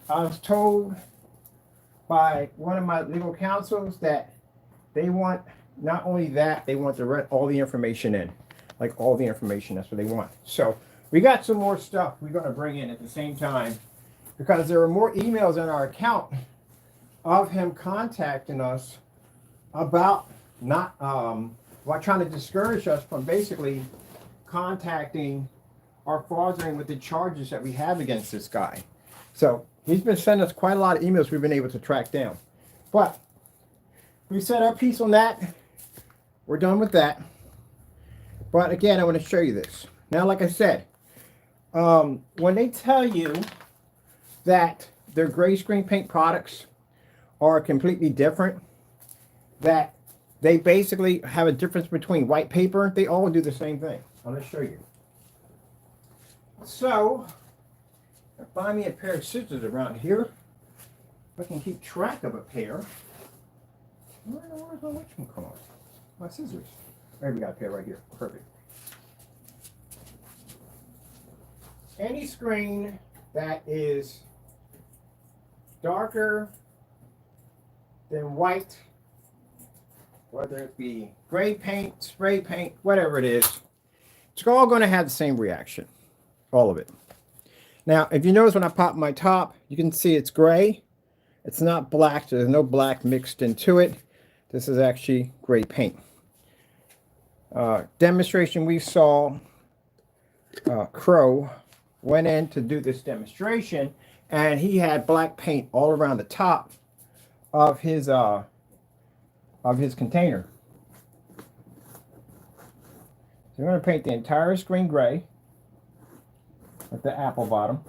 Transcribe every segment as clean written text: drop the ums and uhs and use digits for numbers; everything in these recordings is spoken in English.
I was told by one of my legal counsels that they want not only that, they want all the information in. Like all the information, that's what they want. So we got some more stuff we're going to bring in at the same time because there are more emails in our account of him contacting us about not while trying to discourage us from basically contacting or furthering with the charges that we have against this guy. So he's been sending us quite a lot of emails we've been able to track down. But we said our piece on that. We're done with that. But again, I want to show you this. Now, like I said, when they tell you that their gray screen paint products are completely different, that they basically have a difference between white paper, they all do the same thing. I'm going to show you. So, find me a pair of scissors around here. If I can keep track of a pair. Where's my whatchamacallit? My scissors. There, we got a pair right here. Perfect. Any screen that is darker than white, whether it be gray paint, spray paint, whatever it is, it's all going to have the same reaction. All of it. Now, if you notice when I pop my top, you can see it's gray. It's not black. There's no black mixed into it. This is actually gray paint. Demonstration we saw, Crow went in to do this demonstration, and he had black paint all around the top of his container. So we're going to paint the entire screen gray with the apple bottom.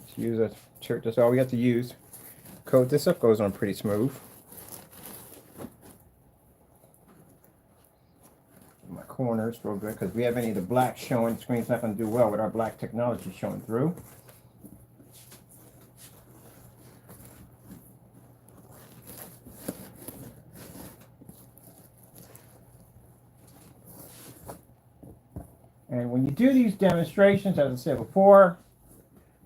Let's use a shirt. That's all we have to use. Coat this up, goes on pretty smooth. My corners real good because we have any of the black showing. The screen's not going to do well with our black technology showing through. And when you do these demonstrations, as I said before,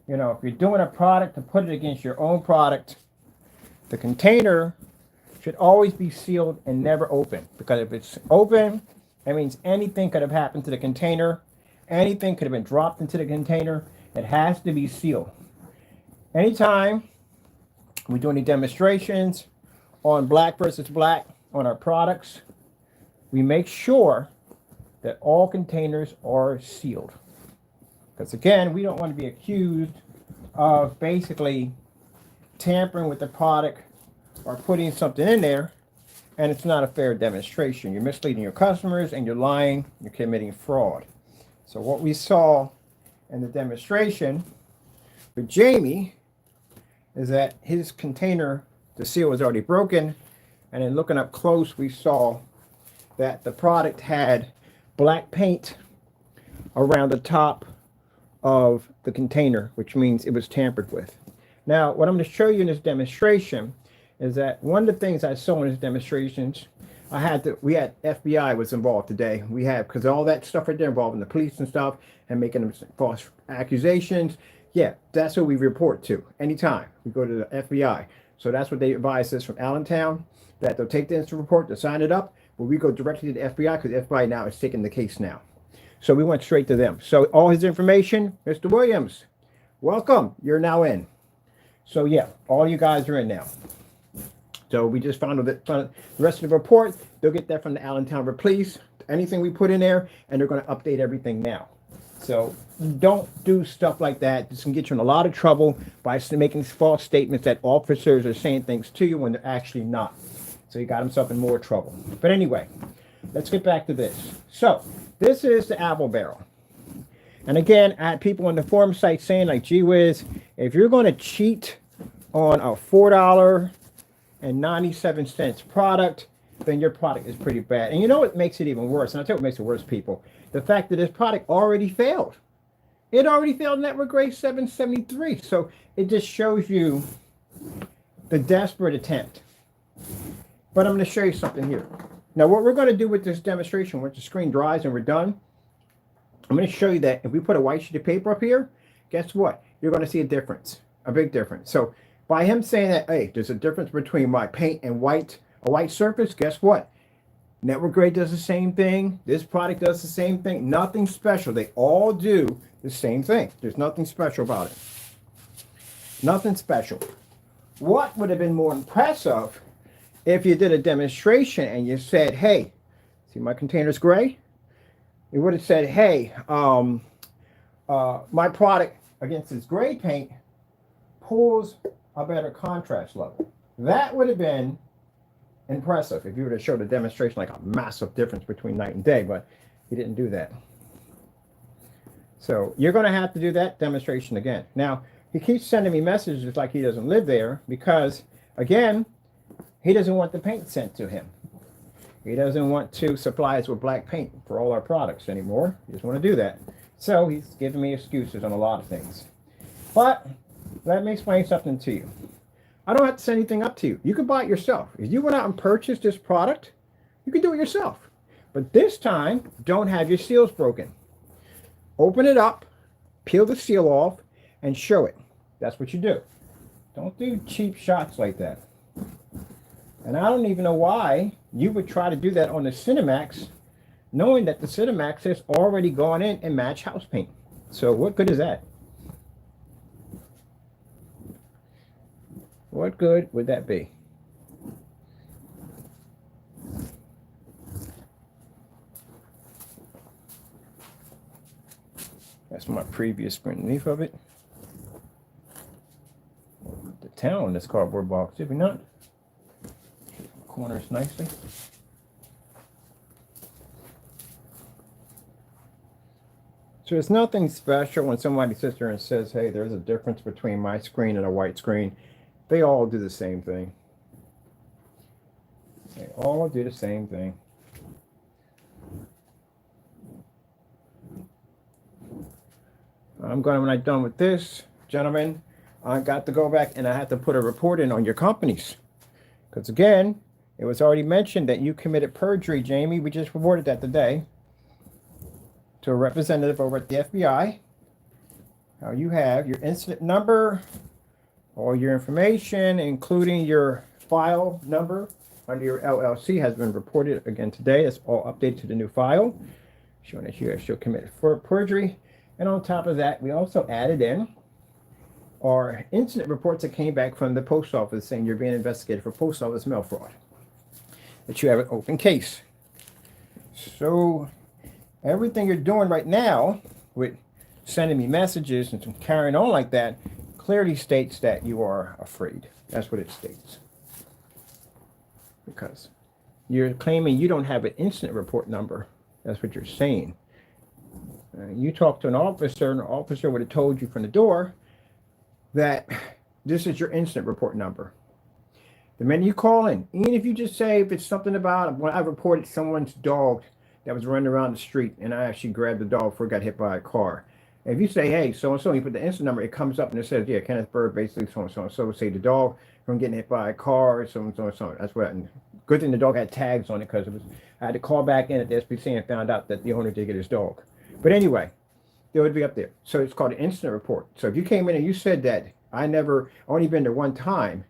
you know, if you're doing a product to put it against your own product, the container should always be sealed and never open. Because if it's open, that means anything could have happened to the container. Anything could have been dropped into the container. It has to be sealed. Anytime we do any demonstrations on black versus black on our products, we make sure that all containers are sealed. Because again, we don't want to be accused of basically tampering with the product or putting something in there and it's not a fair demonstration. You're misleading your customers and you're lying, you're committing fraud. So what we saw in the demonstration with Jamie is that his container, the seal was already broken, and in looking up close we saw that the product had black paint around the top of the container, which means it was tampered with. Now, what I'm going to show you in this demonstration is that one of the things I saw in his demonstrations, we had FBI was involved today. We have, because all that stuff right there involving the police and stuff and making them false accusations. Yeah, that's who we report to anytime we go to the FBI. So that's what they advise us from Allentown, that they'll take the incident report, they'll sign it up, but we go directly to the FBI because the FBI now is taking the case now. So we went straight to them. So all his information, Mr. Williams, welcome. You're now in. So yeah, all you guys are in now. So we just found the rest of the report. They'll get that from the Allentown Police. Anything we put in there, and they're going to update everything now. So don't do stuff like that. This can get you in a lot of trouble by making false statements that officers are saying things to you when they're actually not. So you got himself in more trouble. But anyway, let's get back to this. So this is the apple barrel. And again, I had people on the forum site saying like, gee whiz, if you're going to cheat on a $4.97 product, then your product is pretty bad. And you know what makes it even worse? And I'll tell you what makes it worse, people. The fact that this product already failed. It already failed Network Grade 773. So it just shows you the desperate attempt. But I'm going to show you something here. Now, what we're going to do with this demonstration, once the screen dries and we're done, I'm going to show you that if we put a white sheet of paper up here, guess what? you're going to see a difference, a big difference. So by him saying that, hey, there's a difference between my paint and a white surface, guess what? Network Grade does the same thing. This product does the same thing. Nothing special. They all do the same thing. There's nothing special about it. Nothing special. What would have been more impressive if you did a demonstration and you said, hey, see my container's gray? You would have said, hey, my product against this gray paint pulls a better contrast level. That would have been impressive if you would have showed a demonstration, like a massive difference between night and day, but he didn't do that. So you're going to have to do that demonstration again. Now, he keeps sending me messages like he doesn't live there because, again, he doesn't want the paint sent to him. He doesn't want to supply us with black paint for all our products anymore. He doesn't want to do that. So he's giving me excuses on a lot of things. But let me explain something to you. I don't have to send anything up to you. You can buy it yourself. If you went out and purchased this product, you can do it yourself. But this time, don't have your seals broken. Open it up, peel the seal off, and show it. That's what you do. Don't do cheap shots like that. And I don't even know why you would try to do that on the CINEMAX, knowing that the CINEMAX has already gone in and matched house paint. So what good is that? What good would that be? That's my previous print underneath of it. The tail on this cardboard box, did we not? Corners nicely. So it's nothing special when somebody sits there and says, hey, there's a difference between my screen and a white screen. They all do the same thing. They all do the same thing. I'm going, when I'm done with this, gentlemen, I got to go back and I have to put a report in on your companies. Because again, it was already mentioned that you committed perjury, Jamie. We just reported that today to a representative over at the FBI. Now you have your incident number, all your information, including your file number under your LLC has been reported again today. It's all updated to the new file, showing that you have still committed for perjury. And on top of that, we also added in our incident reports that came back from the post office saying you're being investigated for post office mail fraud, that you have an open case. So everything you're doing right now with sending me messages and carrying on like that clearly states that you are afraid. That's what it states. Because you're claiming you don't have an incident report number. That's what you're saying. You talk to an officer, and the officer would have told you from the door that this is your incident report number. The minute you call in, even if you just say if it's something about when I reported someone's dog that was running around the street and I actually grabbed the dog before it got hit by a car. If you say, hey, so-and-so, you put the incident number, it comes up and it says, yeah, Kenneth Bird, basically so-and-so. So say the dog from getting hit by a car, so-and-so, and so. That's what, and good thing the dog had tags on it because I had to call back in at the SPC and found out that the owner did get his dog. But anyway, it would be up there. So it's called an incident report. So if you came in and you said that I only been there one time,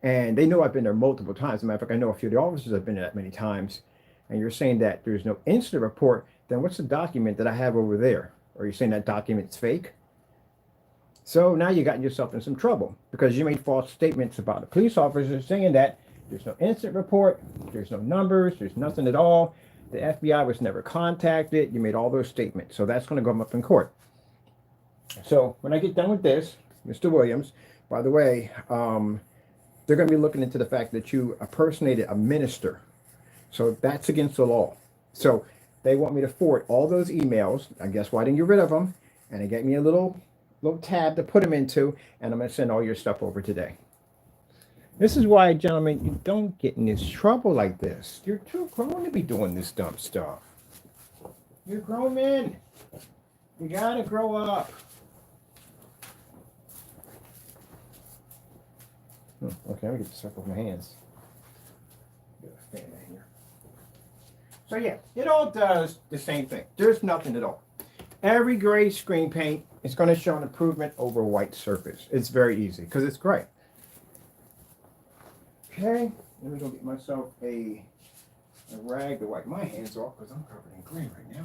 and they know I've been there multiple times. As a matter of fact, I know a few of the officers have been there that many times, and you're saying that there's no incident report, then what's the document that I have over there? Are you saying that document's fake? So now you got yourself in some trouble because you made false statements about the police officers saying that there's no incident report, there's no numbers, there's nothing at all. The FBI was never contacted. You made all those statements. So that's going to go up in court. So when I get done with this, Mr. Williams, by the way, they're going to be looking into the fact that you impersonated a minister. So that's against the law. So they want me to forward all those emails. I guess why didn't you get rid of them? And they gave me a little tab to put them into, and I'm going to send all your stuff over today. This is why, gentlemen, you don't get in this trouble like this. You're too grown to be doing this dumb stuff. You're grown men. You got to grow up. Okay, let me get the stuff off my hands. Get a fan in here. So yeah, it all does the same thing. There's nothing at all. Every gray screen paint is going to show an improvement over a white surface. It's very easy because it's gray. Okay, let me go get myself a rag to wipe my hands off because I'm covered in gray right now.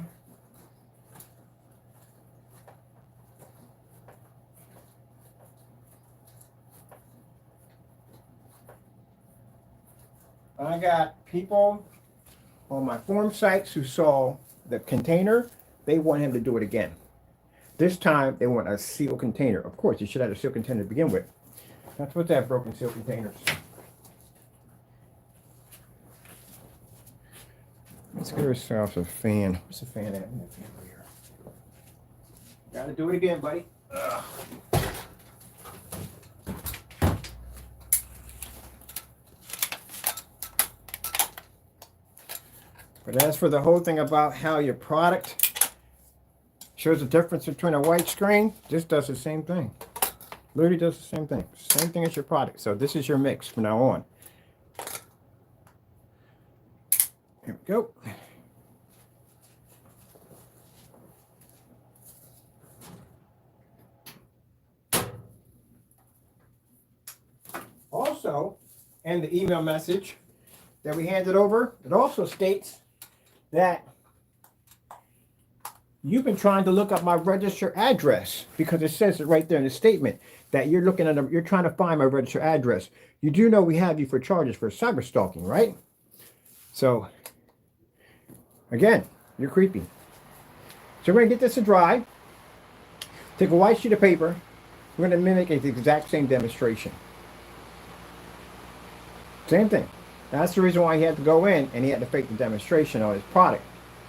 I got people on my forum sites who saw the container. They want him to do it again. This time they want a sealed container. Of course, you should have a sealed container to begin with. That's what that broken sealed containers. Let's get ourselves a fan. Where's the fan at? Fan over here. Gotta do it again, buddy. Ugh. But as for the whole thing about how your product shows the difference between a white screen, this does the same thing. Literally does the same thing. Same thing as your product. So this is your mix from now on. Here we go. Also, in the email message that we handed over, it also states that you've been trying to look up my register address because it says it right there in the statement that you're looking at, you're trying to find my register address. You do know we have you for charges for cyber stalking, right? So, again, you're creepy. So we're gonna get this to dry. Take a white sheet of paper. We're gonna mimic the exact same demonstration. Same thing. That's the reason why he had to go in and he had to fake the demonstration on his product.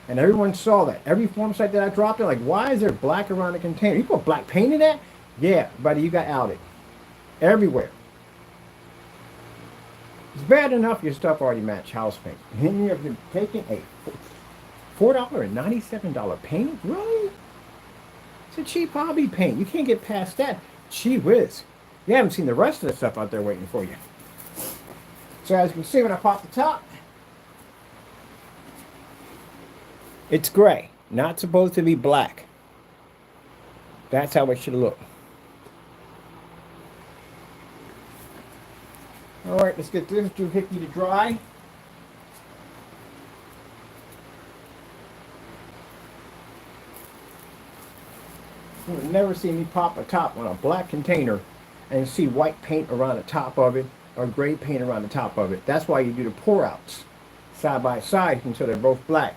And everyone saw that. Every forum site that I dropped in, like, why is there black around the container? You put black paint in that? Yeah, buddy, you got outed. Everywhere. It's bad enough your stuff already matched house paint. And then you're taking a $4.97 paint? Really? It's a cheap hobby paint. You can't get past that. Gee whiz. You haven't seen the rest of the stuff out there waiting for you. So as you can see when I pop the top, it's gray, not supposed to be black. That's how it should look. All right, let's get this doohickey to dry. You would never see me pop a top on a black container and see white paint around the top of it or gray paint around the top of it. That's why you do the pour outs side by side until they're both black.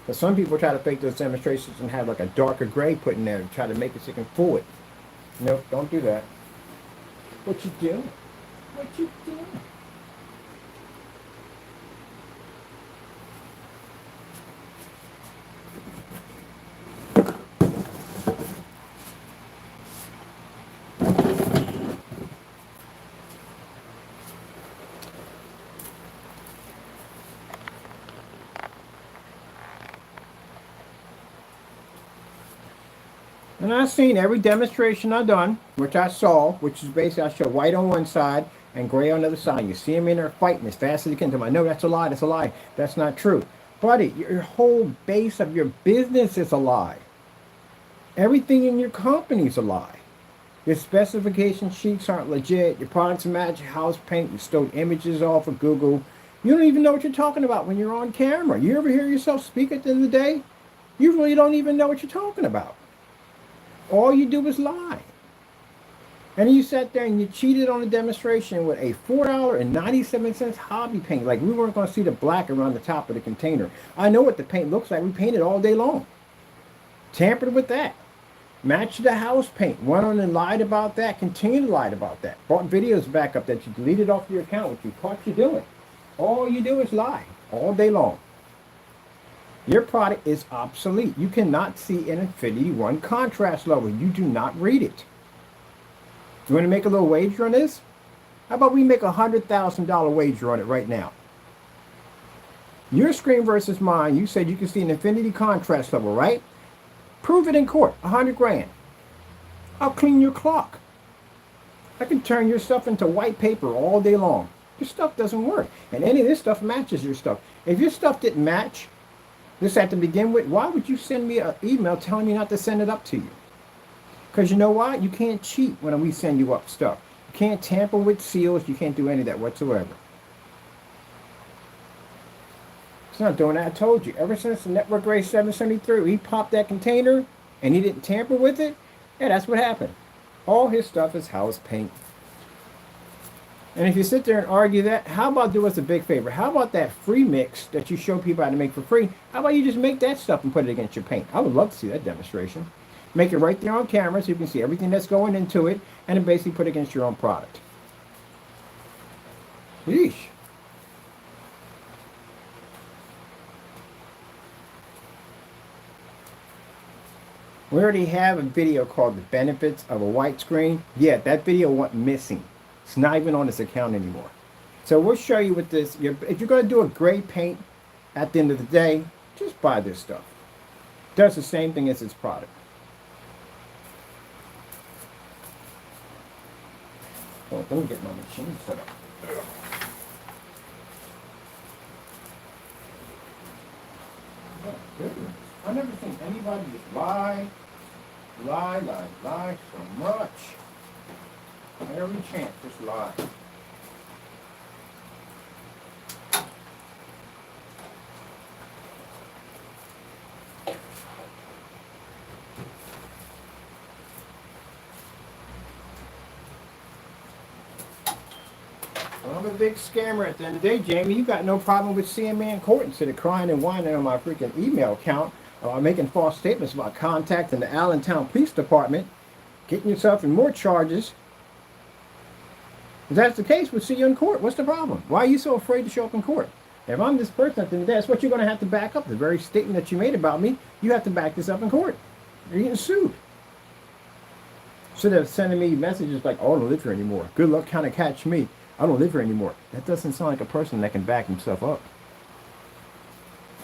But some people try to fake those demonstrations and have like a darker gray put in there and try to make it so you can fool it. Nope, don't do that. What you doing? What you doing? And I've seen every demonstration I've done, which I saw, which is basically I show white on one side and gray on the other side. You see them in there fighting as fast as you can. No, that's a lie, that's a lie. That's not true. Buddy, your whole base of your business is a lie. Everything in your company is a lie. Your specification sheets aren't legit. Your products match your house paint. You stole images off of Google. You don't even know what you're talking about when you're on camera. You ever hear yourself speak at the end of the day? You really don't even know what you're talking about. All you do is lie. And you sat there and you cheated on a demonstration with a $4.97 hobby paint. Like we weren't going to see the black around the top of the container. I know what the paint looks like. We painted all day long. Tampered with that. Matched the house paint. Went on and lied about that. Continued to lie about that. Brought videos back up that you deleted off your account, which we caught you doing. All you do is lie all day long. Your product is obsolete. You cannot see an Infinity 1 contrast level. You do not read it. You want to make a little wager on this? How about we make a $100,000 wager on it right now? Your screen versus mine, you said you can see an Infinity contrast level, right? Prove it in court, 100 grand. I'll clean your clock. I can turn your stuff into white paper all day long. Your stuff doesn't work. And any of this stuff matches your stuff. If your stuff didn't match, This had to begin with. Why would you send me an email telling me not to send it up to you? Because you know why? You can't cheat when we send you up stuff. You can't tamper with seals. You can't do any of that whatsoever. It's not doing that. I told you. Ever since the Network Grade 773, he popped that container and he didn't tamper with it. Yeah, that's what happened. All his stuff is house paint. And if you sit there and argue that, how about do us a big favor? How about that free mix that you show people how to make for free? How about you just make that stuff and put it against your paint? I would love to see that demonstration. Make it right there on camera so you can see everything that's going into it, and then basically put it against your own product. Yeesh. We already have a video called The Benefits of a White Screen. Yeah, that video went missing. It's not even on this account anymore. So we'll show you with this. If you're going to do a gray paint at the end of the day, just buy this stuff. It does the same thing as its product. Oh, let me get my machine set up. Oh, goodness. I've never seen anybody just lie so much. Every chance, just lie. Well, I'm a big scammer at the end of the day, Jamie. You got no problem with seeing me in court instead of crying and whining on my freaking email account or making false statements about contacting the Allentown Police Department, getting yourself in more charges. If that's the case, we'll see you in court. What's the problem? Why are you so afraid to show up in court? If I'm this person at the end of the day, that's what you're going to have to back up. The very statement that you made about me, you have to back this up in court. You're getting sued. Instead of sending me messages like, oh, I don't live here anymore. Good luck trying to catch me. I don't live here anymore. That doesn't sound like a person that can back himself up.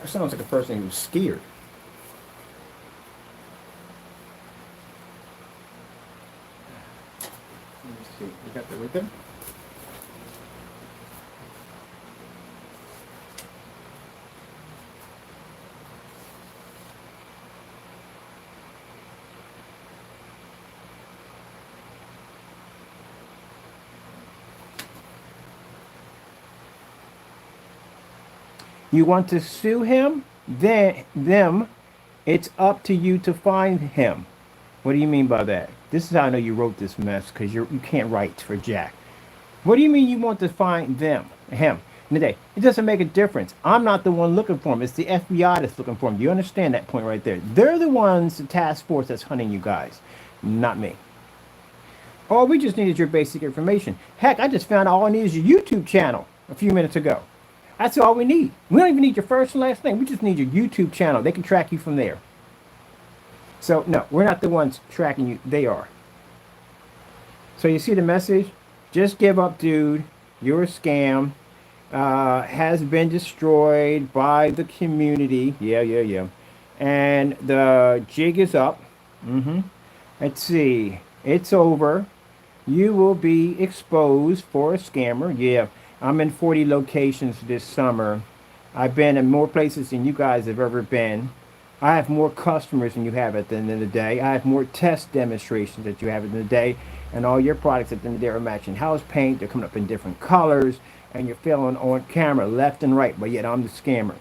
That sounds like a person who's scared. Let me see. You got that right there? You want to sue him? Them, it's up to you to find him. What do you mean by that? This is how I know you wrote this mess, because you can't write for Jack. What do you mean you want to find him? It doesn't make a difference. I'm not the one looking for him. It's the FBI that's looking for him. You understand that point right there? They're the ones, the task force that's hunting you guys, not me. All we just need is your basic information. Heck, I just found all I need is your YouTube channel a few minutes ago. That's all we need. We don't even need your first and last name. We just need your YouTube channel. They can track you from there. So, no, we're not the ones tracking you. They are. So you see the message? Just give up, dude. You're a scam. Has been destroyed by the community. Yeah. And the jig is up. Let's see. It's over. You will be exposed for a scammer. Yeah. I'm in 40 locations this summer. I've been in more places than you guys have ever been. I have more customers than you have at the end of the day. I have more test demonstrations that you have at the end of the day. And all your products at the end of the day are matching house paint. They're coming up in different colors. And you're feeling on camera left and right. But yet I'm the scammer.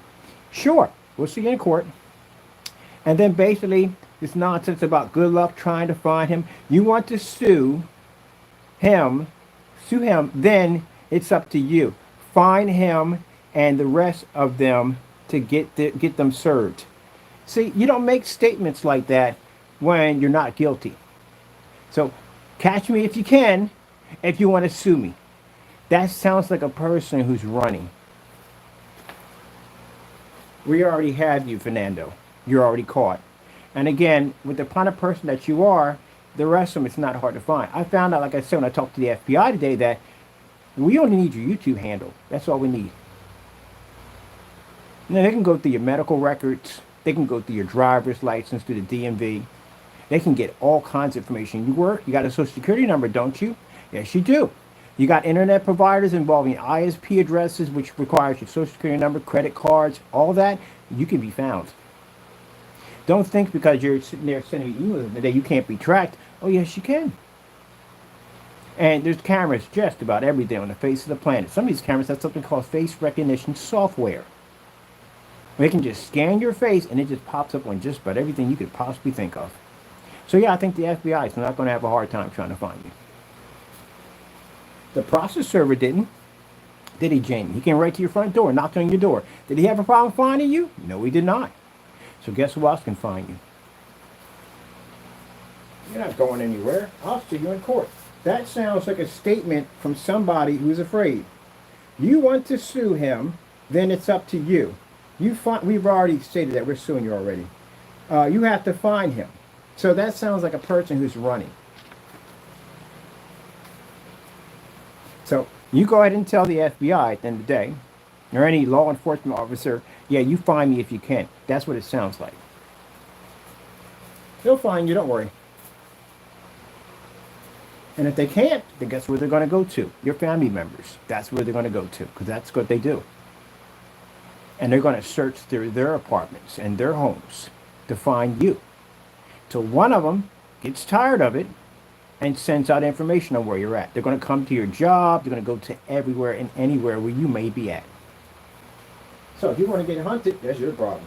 Sure, we'll see you in court. And then basically this nonsense about good luck trying to find him. You want to sue him, then it's up to you. Find him and the rest of them to get them served. See, you don't make statements like that when you're not guilty. So catch me if you can, if you want to sue me. That sounds like a person who's running. We already have you, Fernando. You're already caught. And again, with the kind of person that you are, the rest of them, it's not hard to find. I found out, like I said, when I talked to the FBI today, that we only need your YouTube handle. That's all we need. Now, they can go through your medical records. They can go through your driver's license, through the DMV. They can get all kinds of information. You work, you got a social security number, don't you? Yes, you do. You got internet providers involving ISP addresses, which requires your social security number, credit cards, all that. you can be found. Don't think because you're sitting there sending emails that you can't be tracked. Oh, yes, you can. And there's cameras just about everything on the face of the planet. Some of these cameras have something called face recognition software. They can just scan your face and it just pops up on just about everything you could possibly think of. So yeah, I think the FBI is not going to have a hard time trying to find you. The process server didn't. Did he, Jamie? He came right to your front door, knocked on your door. Did he have a problem finding you? No, he did not. So guess who else can find you? You're not going anywhere. I'll see you in court. That sounds like a statement from somebody who's afraid. You want to sue him, then it's up to you. We've already stated that we're suing you already. You have to find him. So that sounds like a person who's running. So you go ahead and tell the FBI at the end of the day, or any law enforcement officer, yeah, you find me if you can. That's what it sounds like. They'll find you, don't worry. And if they can't, then guess where they're going to go to? Your family members. That's where they're going to go to, because that's what they do. And they're going to search through their apartments and their homes to find you. Till one of them gets tired of it and sends out information on where you're at. They're going to come to your job. They're going to go to everywhere and anywhere where you may be at. So if you want to get hunted, that's your problem.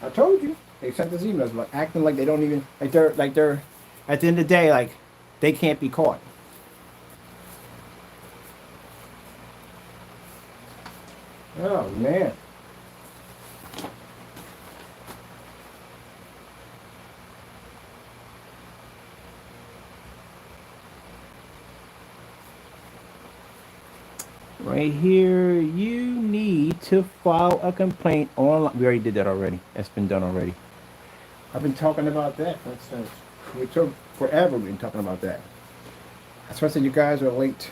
I told you. They sent us emails like acting like they don't even, like they're at the end of the day, like they can't be caught. Oh man. Right here, you need to file a complaint online. We already did that already. That's been done already. I've been talking about that since we took forever. We've been talking about that. That's why I said you guys are late.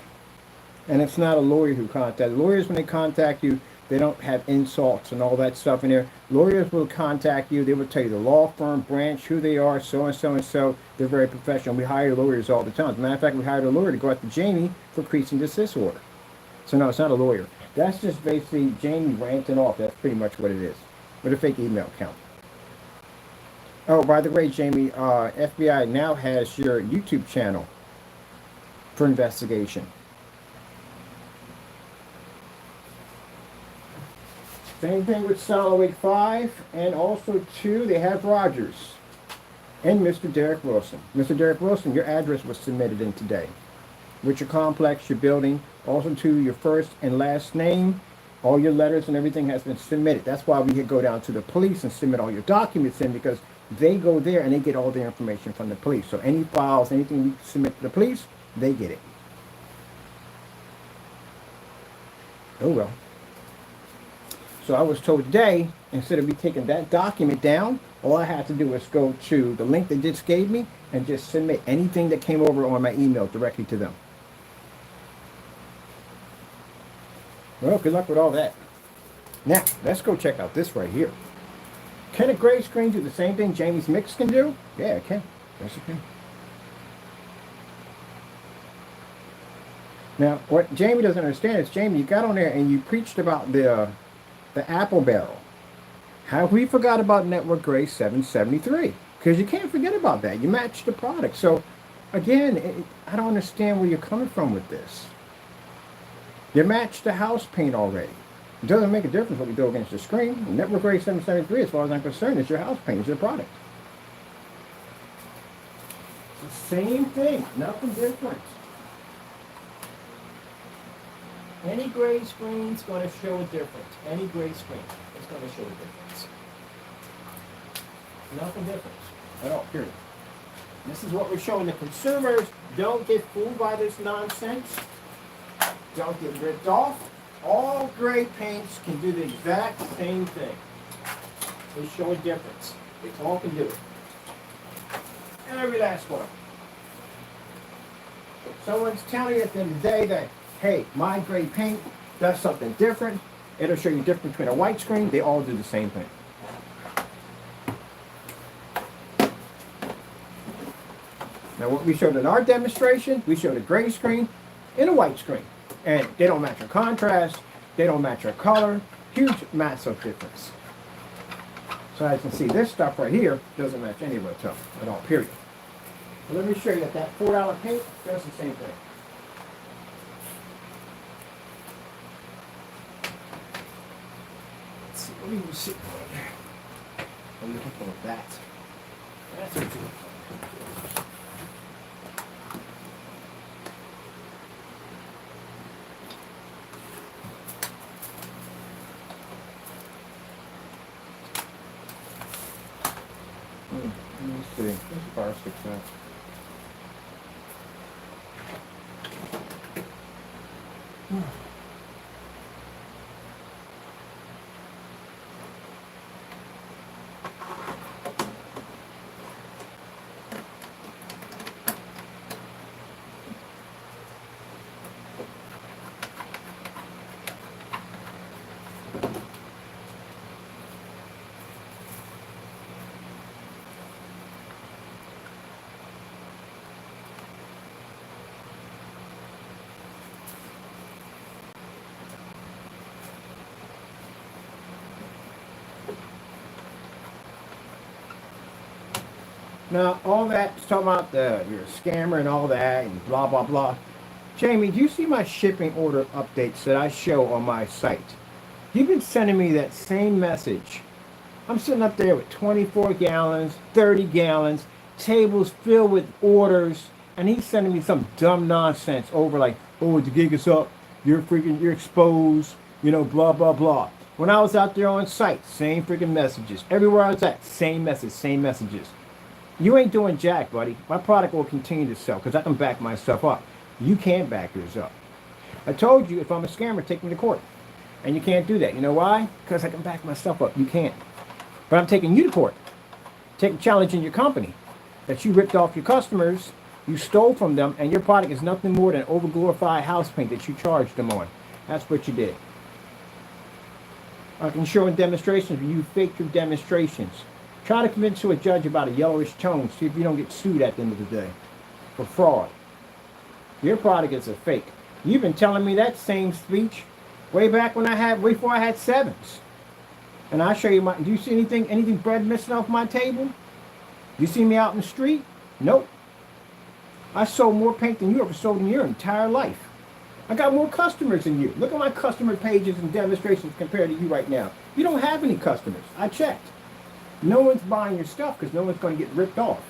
And it's not a lawyer who contacts. Lawyers, when they contact you, they don't have insults and all that stuff in there. Lawyers will contact you. They will tell you the law firm, branch, who they are, so and so and so. They're very professional. We hire lawyers all the time. As a matter of fact, we hired a lawyer to go after Jamie for cease and desist order. So no, it's not a lawyer. That's just basically Jamie ranting off. That's pretty much what it is. With a fake email account. Oh, by the way, Jamie, FBI now has your YouTube channel for investigation. Same thing with Solid 5 and also 2, they have Rogers and Mr. Derek Wilson. Mr. Derek Wilson, your address was submitted in today. With your complex, your building, also to your first and last name, all your letters and everything has been submitted. That's why we could go down to the police and submit all your documents in, because they go there and they get all the information from the police. So any files, anything you submit to the police, they get it. Oh well. So I was told today, instead of me taking that document down, all I had to do was go to the link they just gave me and just submit anything that came over on my email directly to them. Well, good luck with all that. Now, let's go check out this right here. Can a gray screen do the same thing Jamie's Mix can do? Yeah, it can. Yes, it can. Now, what Jamie doesn't understand is, Jamie, you got on there and you preached about the Apple barrel. How we forgot about Network Gray 773? Because you can't forget about that. You match the product. So, again, I don't understand where you're coming from with this. You match the house paint already. It doesn't make a difference what we do against the screen. Network Gray 773, as far as I'm concerned, is your house paint, is your product. It's the same thing, nothing different. Any gray screen is going to show a difference. Any gray screen is going to show a difference. Nothing different at all, period. This is what we're showing the consumers. Don't get fooled by this nonsense. Don't get ripped off. All gray paints can do the exact same thing. They show a difference. They all can do it. Every last one. If someone's telling you at the end of the day that, hey, my gray paint does something different, it'll show you the difference between a white screen. They all do the same thing. Now what we showed in our demonstration, we showed a gray screen and a white screen. And they don't match our contrast, they don't match our color. Huge, massive difference. So as you can see, this stuff right here doesn't match any of it at all, period. But let me show you that $4 paint does the same thing. Let's see, what do you see? I'm looking for that. That's what you look for. Let me see. This bar sticks out. Now, all that, talking about you're a scammer and all that, and blah, blah, blah. Jamie, do you see my shipping order updates that I show on my site? You've been sending me that same message. I'm sitting up there with 24 gallons, 30 gallons, tables filled with orders, and he's sending me some dumb nonsense over like, oh, the gig is up, you're exposed, you know, blah, blah, blah. When I was out there on site, same freaking messages. Everywhere I was at, same message, same messages. You ain't doing jack, buddy. My product will continue to sell because I can back myself up. You can't back yours up. I told you if I'm a scammer, take me to court. And you can't do that. You know why? Because I can back myself up. You can't. But I'm taking you to court. Challenging your company that you ripped off your customers, you stole from them, and your product is nothing more than overglorified house paint that you charged them on. That's what you did. I can show in demonstrations where you faked your demonstrations. Try to convince a judge about a yellowish tone, see if you don't get sued at the end of the day for fraud. Your product is a fake. You've been telling me that same speech way back when before I had sevens. And I'll show you do you see anything bread missing off my table? You see me out in the street? Nope. I sold more paint than you ever sold in your entire life. I got more customers than you. Look at my customer pages and demonstrations compared to you right now. You don't have any customers. I checked. No one's buying your stuff because no one's going to get ripped off.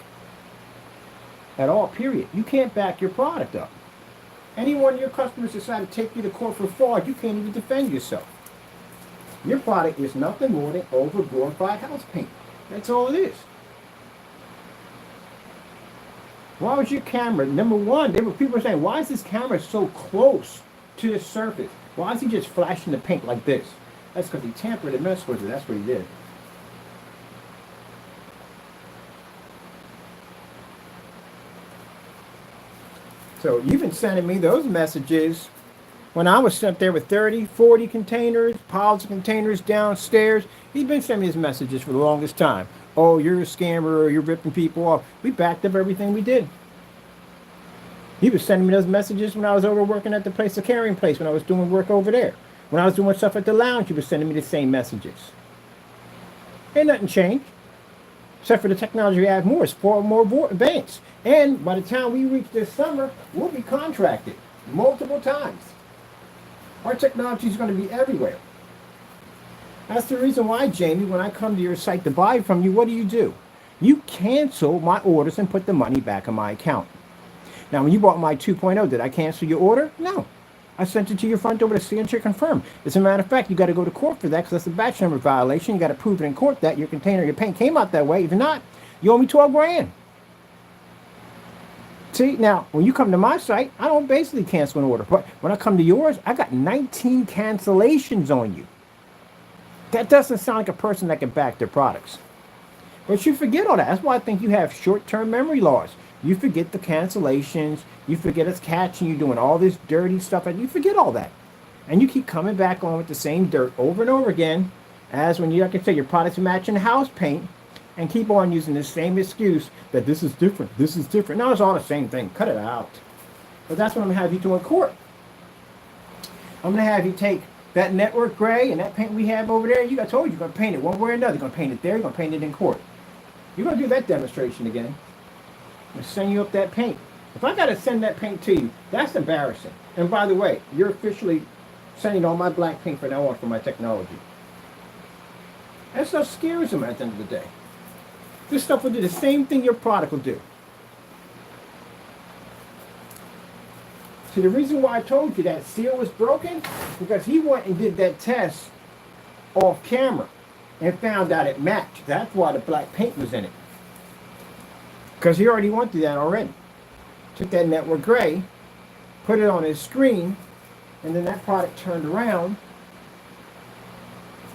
At all, period. You can't back your product up. Any one of your customers decide to take you to court for fraud, you can't even defend yourself. Your product is nothing more than over-glorified house paint. That's all it is. Why was your camera, number one, people were saying, why is this camera so close to the surface? Why is he just flashing the paint like this? That's because he tampered and messed with it. That's what he did. So you've been sending me those messages when I was sent there with 30, 40 containers, piles of containers downstairs. You've been sending me these messages for the longest time. Oh, you're a scammer, or you're ripping people off. We backed up everything we did. He was sending me those messages when I was over working at the place, the carrying place, when I was doing work over there. When I was doing stuff at the lounge, he was sending me the same messages. Ain't nothing changed. Except for the technology we have more. It's far more advanced. And by the time we reach this summer, we'll be contracted multiple times. Our technology is going to be everywhere. That's the reason why, Jamie, when I come to your site to buy from you, what do? You cancel my orders and put the money back in my account. Now, when you bought my 2.0, did I cancel your order? No. I sent it to your front door with a signature confirm. As a matter of fact, you got to go to court for that because that's a batch number violation. You got to prove it in court that your container, your paint came out that way. If not, you owe me 12 grand. See, now, when you come to my site, I don't basically cancel an order. But when I come to yours, I got 19 cancellations on you. That doesn't sound like a person that can back their products. But you forget all that. That's why I think you have short-term memory loss. You forget the cancellations. You forget us catching you doing all this dirty stuff. And you forget all that. And you keep coming back on with the same dirt over and over again. As when you, like I say, your products matching house paint. And keep on using the same excuse that this is different. This is different. No, it's all the same thing. Cut it out. But that's what I'm going to have you do in court. I'm going to have you take that network gray and that paint we have over there, I told you, you're going to paint it one way or another. You're going to paint it there, you're going to paint it in court. You're going to do that demonstration again. I'm going to send you up that paint. If I got to send that paint to you, that's embarrassing. And by the way, you're officially sending all my black paint from now on for my technology. That stuff scares them at the end of the day. This stuff will do the same thing your product will do. See, the reason why I told you that seal was broken, because he went and did that test off camera and found out it matched. That's why the black paint was in it. Because he already went through that already. Took that network gray, put it on his screen, and then that product turned around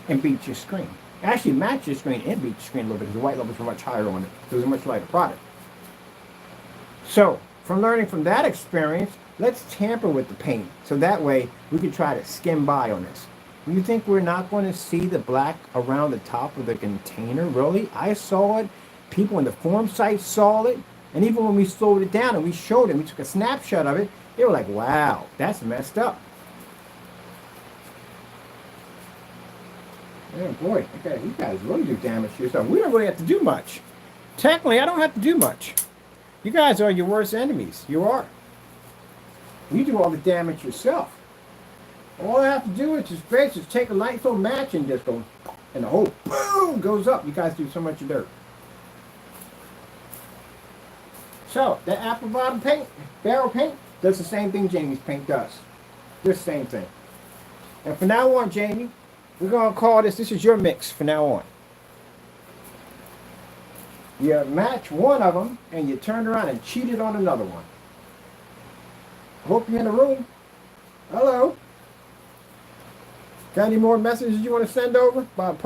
and beat your screen. Actually matched your screen and beat your screen a little bit because the white levels were much higher on it. It was a much lighter product. So, from learning from that experience, let's tamper with the paint. So that way, we can try to skim by on this. You think we're not going to see the black around the top of the container? Really? I saw it. People in the forum site saw it. And even when we slowed it down and we showed it, we took a snapshot of it, they were like, wow, that's messed up. Oh boy, okay, you guys really do damage to yourself. We don't really have to do much. Technically, I don't have to do much. You guys are your worst enemies. You are. You do all the damage yourself. All I have to do is just take a light bulb match and just go, and the whole boom goes up. You guys do so much dirt. So, that apple bottom paint, barrel paint, does the same thing Jamie's paint does. The same thing. And from now on, Jamie, we're going to call this is your mix from now on. You match one of them, and you turn around and cheat it on another one. I hope you're in the room. Hello. Got any more messages you want to send over about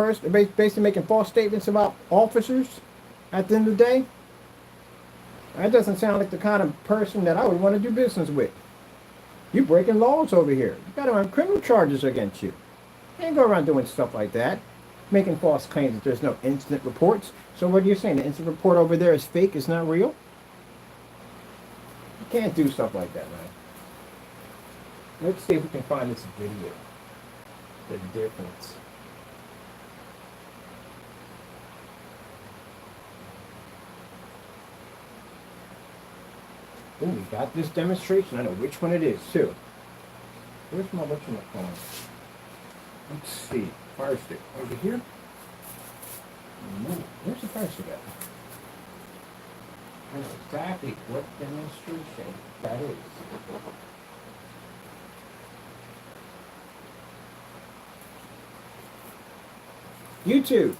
basically making false statements about officers at the end of the day? That doesn't sound like the kind of person that I would want to do business with. You're breaking laws over here. You got to run criminal charges against you. You ain't go around doing stuff like that, making false claims that there's no incident reports. So what are you saying? The incident report over there is fake, it's not real? You can't do stuff like that, man. Let's see if we can find this video. The difference. Ooh, we got this demonstration. I know which one it is, too. Where's my whatchamacallit? Let's see. Fire stick. Over here? No. Where's the fire stick at? I know exactly what demonstration that is. YouTube.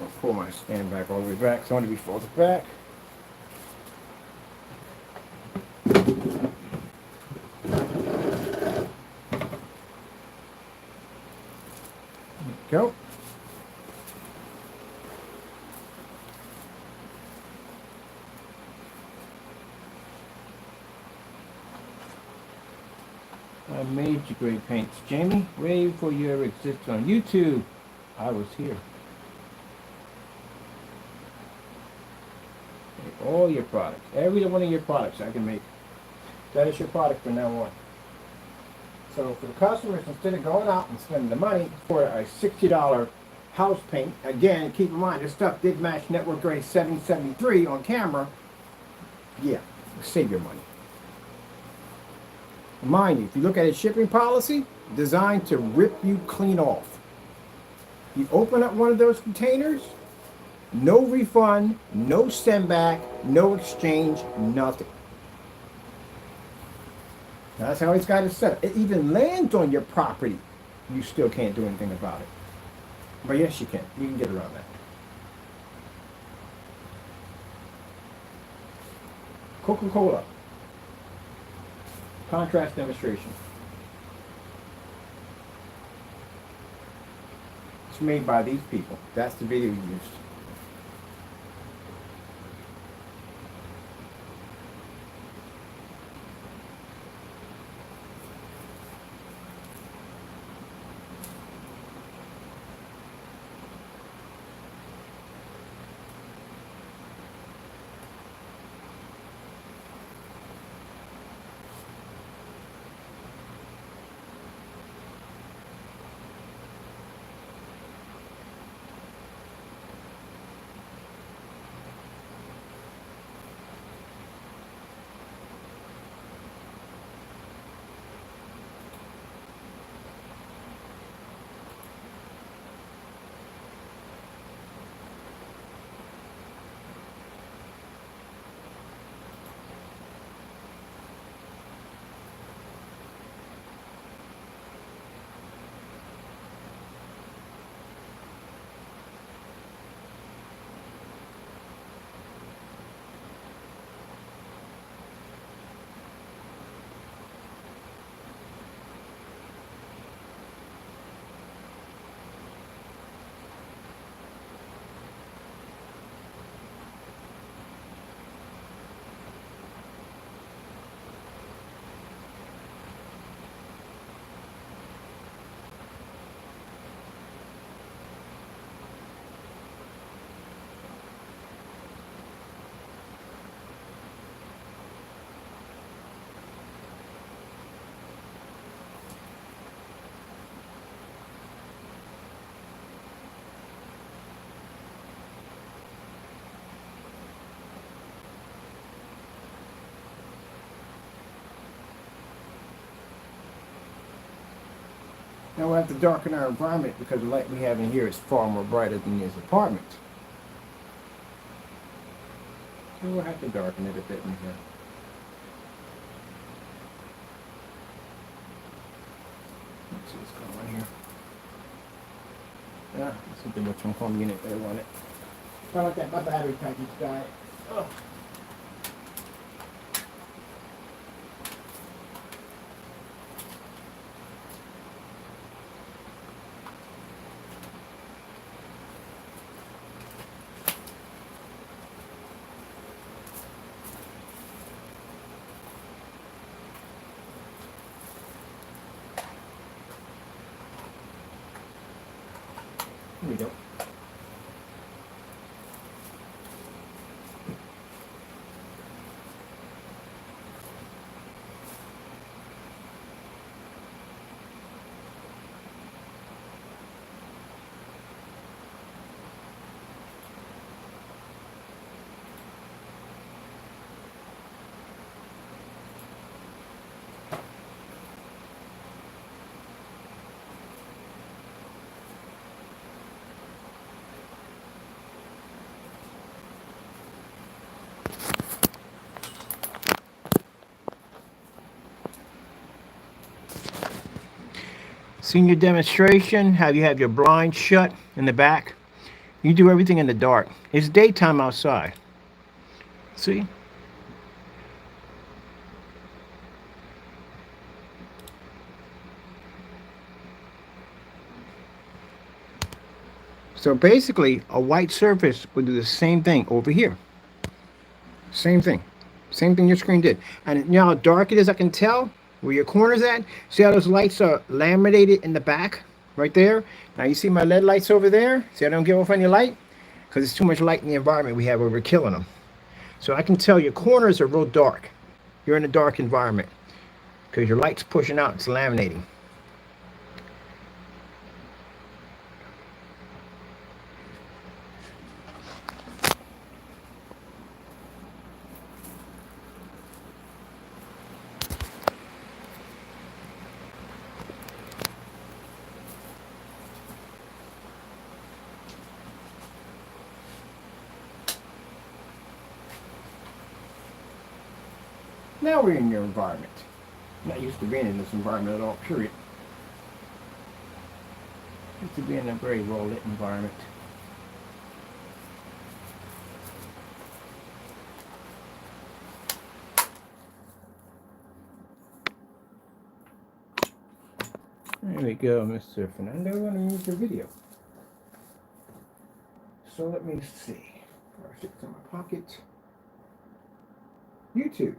I'll pull my stand back all the way back, so I want to be further back. There we go. I made you great paints. Jamie, way before you ever existed on YouTube, I was here. Make all your products, every one of your products I can make. That is your product from now on. So for the customers, instead of going out and spending the money for a $60 house paint, again, keep in mind, this stuff did match Network Grade 773 on camera. Yeah, save your money. Mind you, if you look at its shipping policy, designed to rip you clean off. You open up one of those containers, no refund, no send back, no exchange, nothing. That's how it's got it set up. It even lands on your property. You still can't do anything about it. But yes, you can. You can get around that. Coca-Cola. Contrast demonstration. It's made by these people. That's the video you used. Now we'll have to darken our environment because the light we have in here is far more brighter than this apartment. So we'll have to darken it a bit in here. Let's see what's going on here. Yeah, let's see which one home unit they want it. I like that, my battery package died. Oh. Here we go. Seen your demonstration, how you have your blinds shut in the back. You do everything in the dark. It's daytime outside. See? So basically, a white surface would do the same thing over here. Same thing. Same thing your screen did. And you know how dark it is, I can tell? Where your corner's at? See how those lights are laminated in the back? Right there? Now you see my LED lights over there? See I don't give off any light? Because there's too much light in the environment we have where we're killing them. So I can tell your corners are real dark. You're in a dark environment. Because your light's pushing out, it's laminating. Now we're in your environment. Not used to being in this environment at all, period. Used to be in a very well lit environment. There we go, Mr. Fernando. I'm going to use the video. So let me see. Stick it in my pocket. YouTube.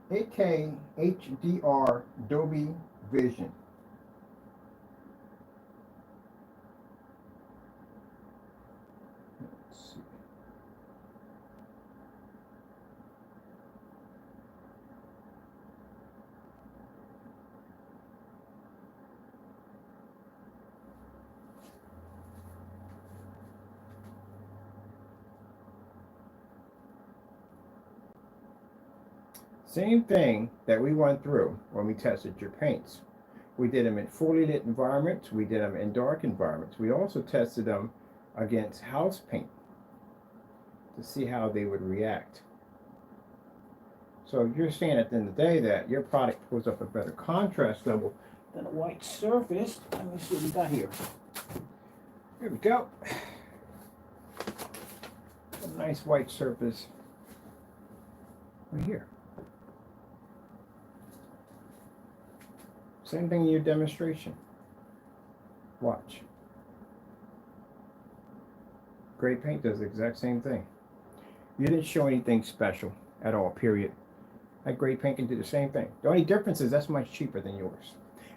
AK HDR Dolby Vision. Let's see. Same thing that we went through when we tested your paints. We did them in fully lit environments. We did them in dark environments. We also tested them against house paint to see how they would react. So you're saying at the end of the day that your product pulls up a better contrast level than a white surface. Let me see what we got here. Here we go. A nice white surface right here. Same thing in your demonstration. Watch. Gray paint does the exact same thing. You didn't show anything special at all, period. That gray paint can do the same thing. The only difference is that's much cheaper than yours.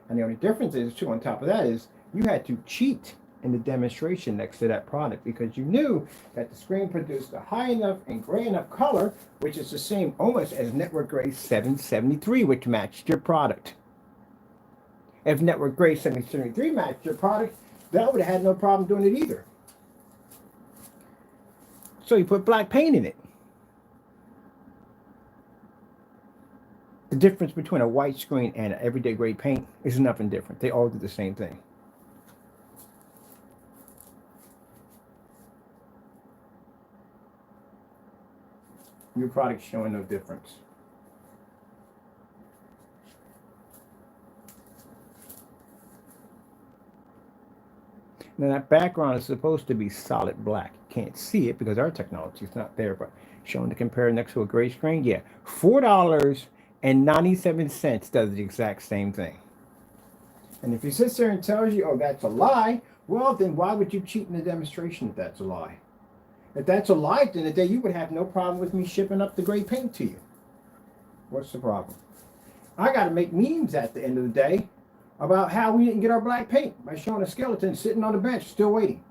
And the only difference is, too, on top of that is you had to cheat in the demonstration next to that product because you knew that the screen produced a high enough and gray enough color, which is the same almost as Network Gray 773, which matched your product. If Network Gray 773 matched your product, that would have had no problem doing it either. So you put black paint in it. The difference between a white screen and an everyday grade paint is nothing different. They all do the same thing. Your product's showing no difference. Now that background is supposed to be solid black. You can't see it because our technology is not there, but showing to compare next to a gray screen, yeah. $4.97 does the exact same thing. And if he sits there and tells you, oh, that's a lie, well, then why would you cheat in the demonstration if that's a lie? If that's a lie, then today you would have no problem with me shipping up the gray paint to you. What's the problem? I got to make memes at the end of the day about how we didn't get our black paint by showing a skeleton sitting on the bench still waiting,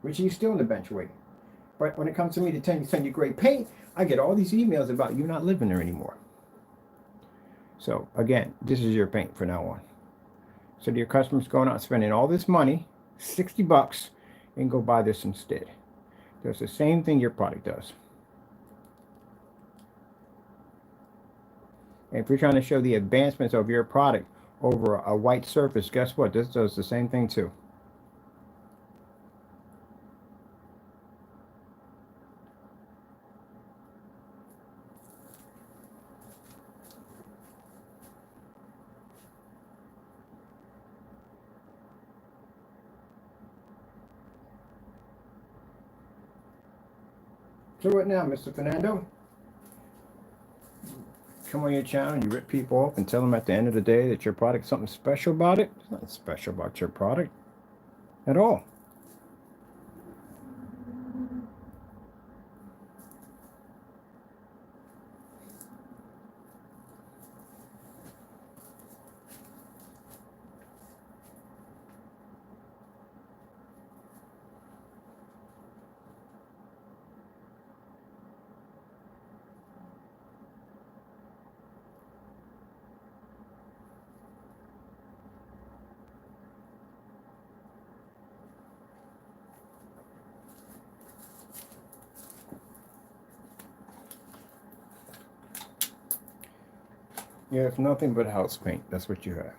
which he's still on the bench waiting. But when it comes to me to send you gray paint, I get all these emails about you not living there anymore. So again, this is your paint from now on. So your customers going out and spending all this money, $60, and go buy this instead. Does the same thing your product does. And if you're trying to show the advancements of your product over a white surface, guess what? This does the same thing too. So what now, Mr. Fernando? Come on your channel and you rip people off and tell them at the end of the day that your product's something special about it? There's nothing special about your product at all. You have nothing but house paint. That's what you have.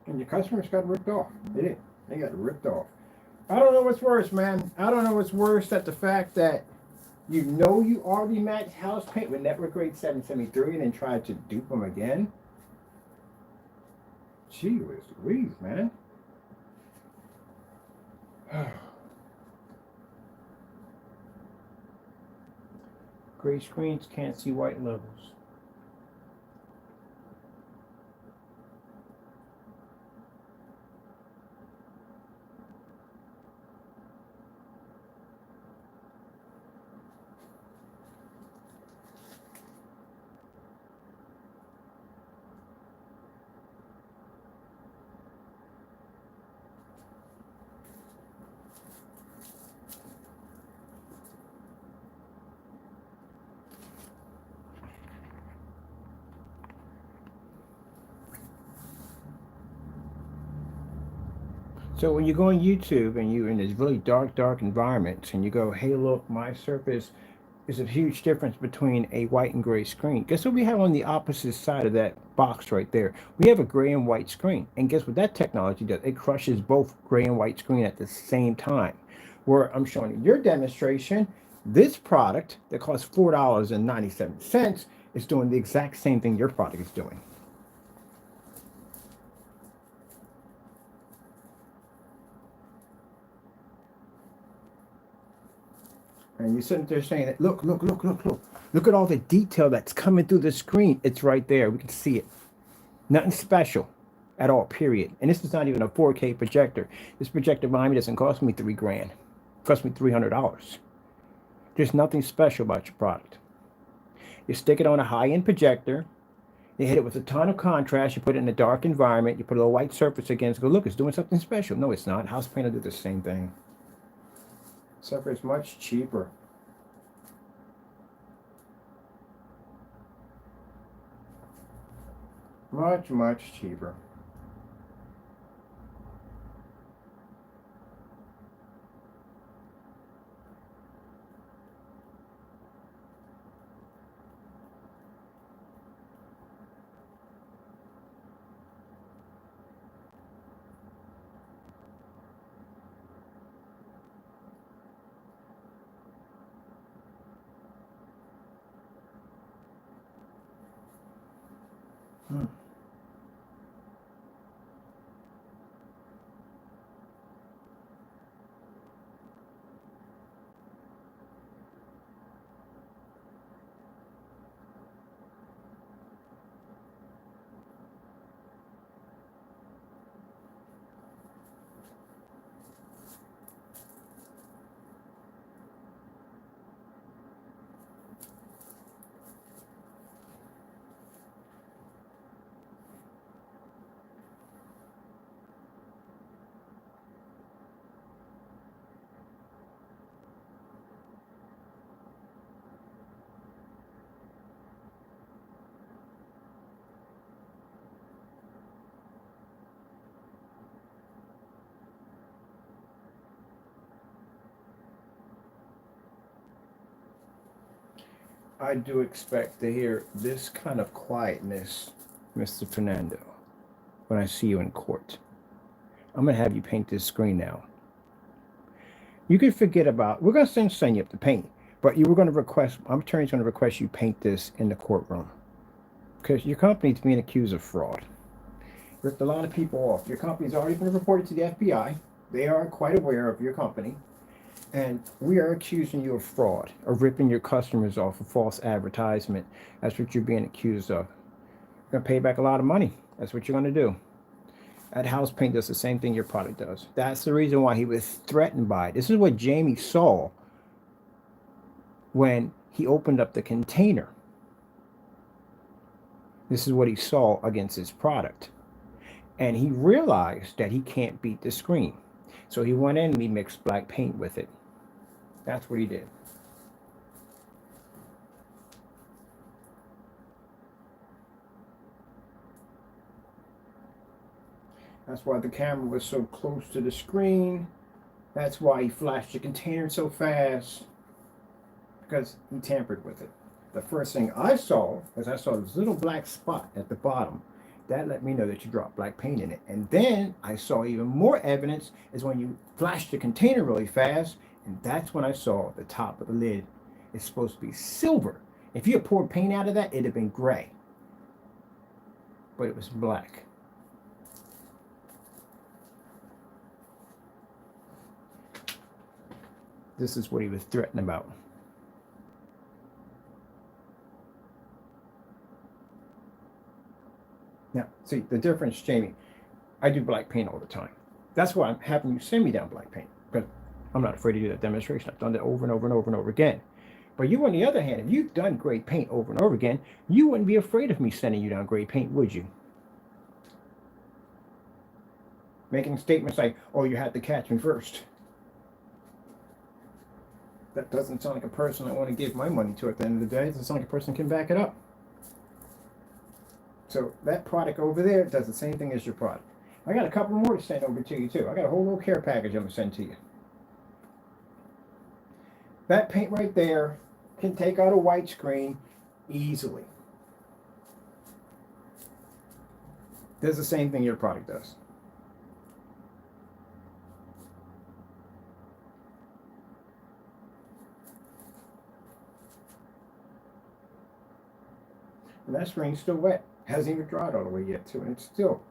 And your customers got ripped off. They did. They got ripped off. I don't know what's worse, man. I don't know what's worse that the fact that you know you already matched house paint with network grade 773 and then tried to dupe them again. Gee whiz Louise, man. Gray screens can't see white levels. So when you go on YouTube and you're in this really dark environment and you go, hey, look, my surface is a huge difference between a white and gray screen. Guess what we have on the opposite side of that box right there? We have a gray and white screen. And guess what that technology does? It crushes both gray and white screen at the same time. Where I'm showing you your demonstration, this product that costs $4.97 is doing the exact same thing your product is doing. And you're sitting there saying that, look at all the detail that's coming through the screen. It's right there. We can see it. Nothing special at all, period. And this is not even a 4K projector. This projector behind me doesn't cost me $3 grand. It cost me $300. There's nothing special about your product. You stick it on a high-end projector. You hit it with a ton of contrast. You put it in a dark environment. You put a little white surface against it. Go, look, it's doing something special. No, it's not. House paint will do the same thing. Except for it's much cheaper. Much, much cheaper. I do expect to hear this kind of quietness, Mr. Fernando, when I see you in court. I'm going to have you paint this screen now. You can forget about, we're going to send you up to paint, but you were going to request, I'm attorney's going to request you paint this in the courtroom because your company's being accused of fraud. Ripped a lot of people off. Your company's already been reported to the FBI. They are quite aware of your company. And we are accusing you of fraud, of ripping your customers off, of false advertisement. That's what you're being accused of. You're going to pay back a lot of money. That's what you're going to do. That house paint does the same thing your product does. That's the reason why he was threatened by it. This is what Jamie saw when he opened up the container. This is what he saw against his product. And he realized that he can't beat the screen. So he went in and he mixed black paint with it. That's what he did. That's why the camera was so close to the screen. That's why he flashed the container so fast. Because he tampered with it. The first thing I saw was I saw this little black spot at the bottom. That let me know that you dropped black paint in it. And then I saw even more evidence is when you flashed the container really fast. And that's when I saw the top of the lid is supposed to be silver. If you had poured paint out of that, it'd have been gray. But it was black. This is what he was threatening about. Now, see, the difference, Jamie, I do black paint all the time. That's why I'm having you send me down black paint. Because I'm not afraid to do that demonstration. I've done that over and over and over and over again. But you, on the other hand, if you've done gray paint over and over again, you wouldn't be afraid of me sending you down gray paint, would you? Making statements like, oh, you had to catch me first. That doesn't sound like a person I want to give my money to at the end of the day. It doesn't sound like a person can back it up. So that product over there does the same thing as your product. I got a couple more to send over to you too. I got a whole little care package I'm going to send to you. That paint right there can take out a white screen easily. Does the same thing your product does. And that screen's still wet. Hasn't even dried all the way yet too, and it's still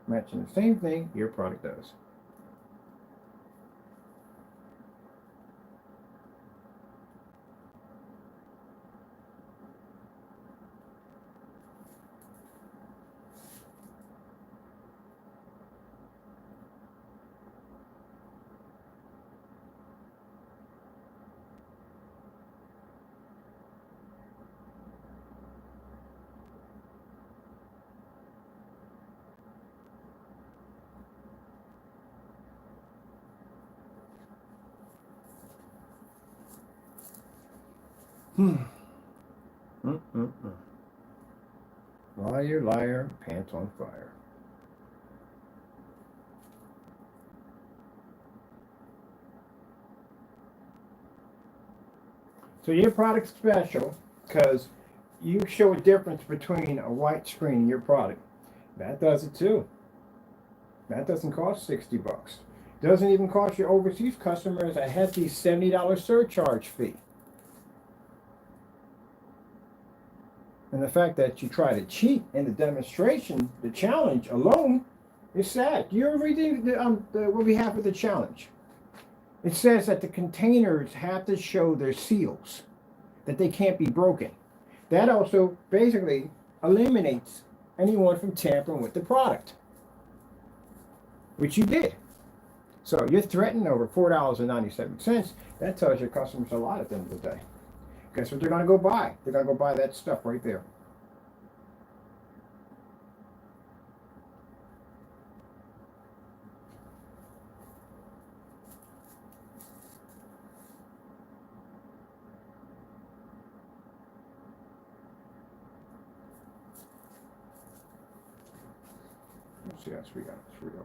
matching the same thing your product does. Mm-mm-mm. Liar, liar, pants on fire. So your product's special because you show a difference between a white screen and your product. That does it too. That doesn't cost 60 bucks. Doesn't even cost your overseas customers a hefty $70 surcharge fee. And the fact that you try to cheat in the demonstration, the challenge alone, is sad. Do you ever read what we have with the challenge? It says that the containers have to show their seals, that they can't be broken. That also basically eliminates anyone from tampering with the product, which you did. So you're threatening over $4.97. That tells your customers a lot at the end of the day. Guess what they're going to go buy? They're going to go buy that stuff right there. Let's see how we got. Here we go.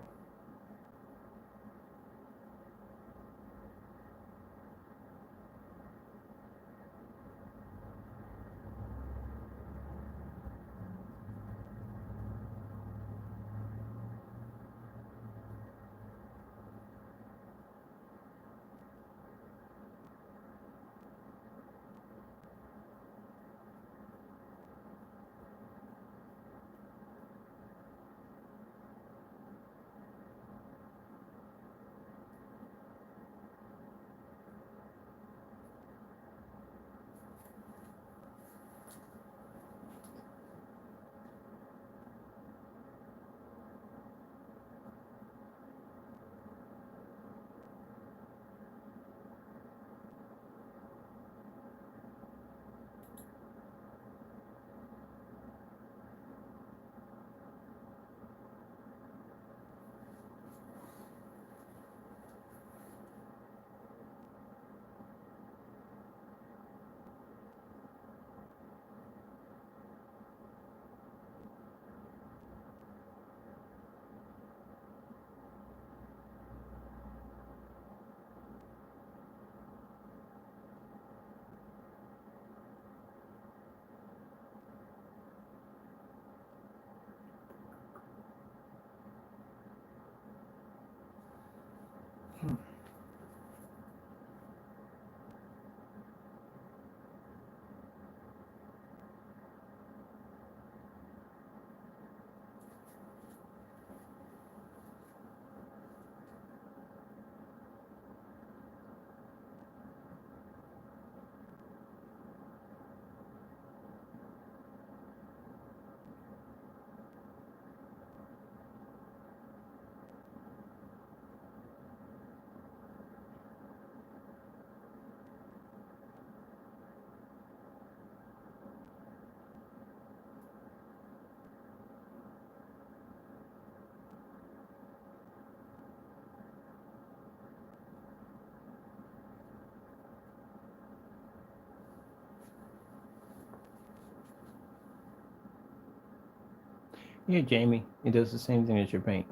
Yeah, Jamie, it does the same thing as your paint.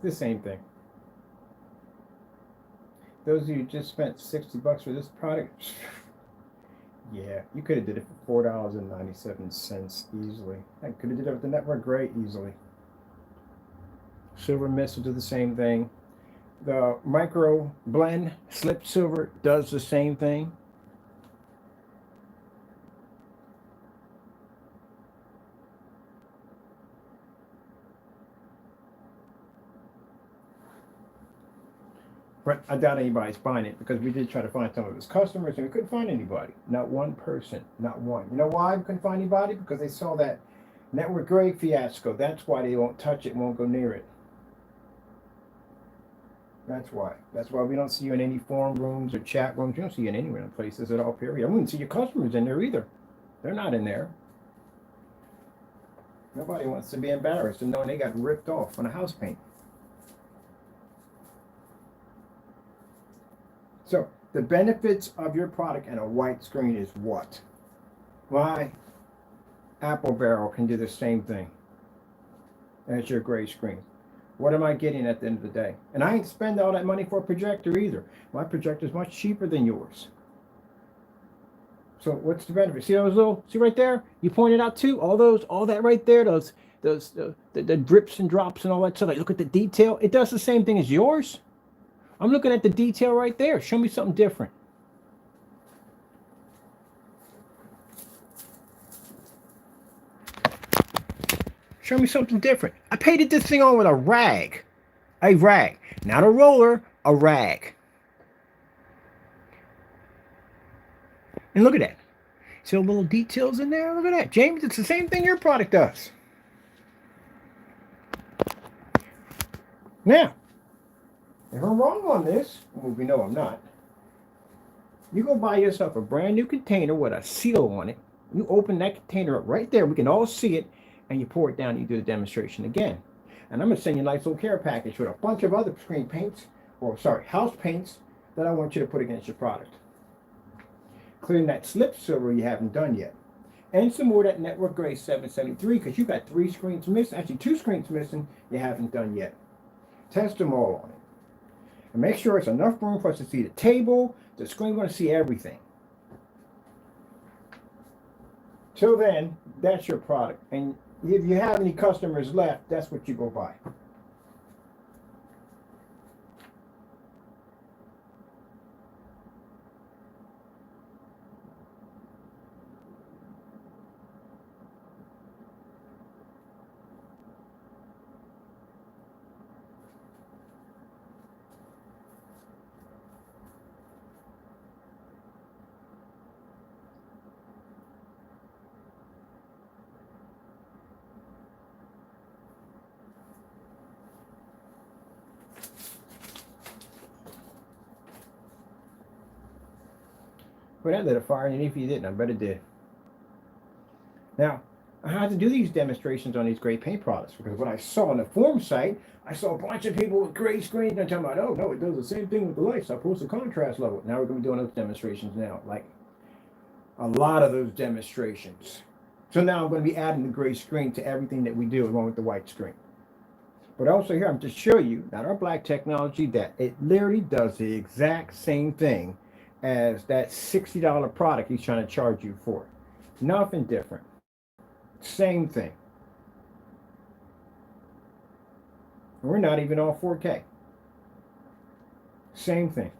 The same thing. Those of you who just spent 60 bucks for this product, yeah, you could have did it for $4.97 easily. I could have did it with the network gray easily. Silver mist will do the same thing. The micro blend slip silver does the same thing. But I doubt anybody's buying it because we did try to find some of his customers and we couldn't find anybody. Not one person. Not one. You know why we couldn't find anybody? Because they saw that network gray fiasco. That's why they won't touch it, won't go near it. That's why. That's why we don't see you in any forum rooms or chat rooms. You don't see you in any random places at all, period. I wouldn't see your customers in there either. They're not in there. Nobody wants to be embarrassed and knowing they got ripped off on a house paint. So The benefits of your product and a white screen is what? Why Apple Barrel can do the same thing as your gray screen. What am I getting at the end of the day? And I ain't spend all that money for a projector either. My projector is much cheaper than yours. So what's the benefit? See those little, see right there? You pointed out too, all that right there, the drips and drops and all that stuff. Like, look at the detail. It does the same thing as yours. I'm looking at the detail right there. Show me something different. Show me something different. I painted this thing on with a rag. A rag. Not a roller, a rag. And look at that. See the little details in there? Look at that. James, it's the same thing your product does. Now, if I'm wrong on this, well, we know I'm not. You go buy yourself a brand new container with a seal on it. You open that container up right there. We can all see it. And you pour it down and you do the demonstration again. And I'm going to send you a nice little care package with a bunch of other screen paints, or sorry, house paints that I want you to put against your product. Clearing that slip silver you haven't done yet. And some more of that network gray 773 because you got 3 screens missing, actually 2 screens missing you haven't done yet. Test them all on it. And make sure it's enough room for us to see the table, the screen, going to see everything. Till then, that's your product. And if you have any customers left, that's what you go buy. But that lit a fire, and if you didn't, I bet it did. Now, I had to do these demonstrations on these gray paint products because when I saw on the forum site, I saw a bunch of people with gray screens and talking about, oh no, it does the same thing with the lights. I post the contrast level. Now we're going to be doing those demonstrations now, like a lot of those demonstrations. So now I'm going to be adding the gray screen to everything that we do along with the white screen. But also here, I'm to show you, not our black technology, that it literally does the exact same thing as that $60 product he's trying to charge you for. Nothing different. Same thing. We're not even on 4K. Same thing.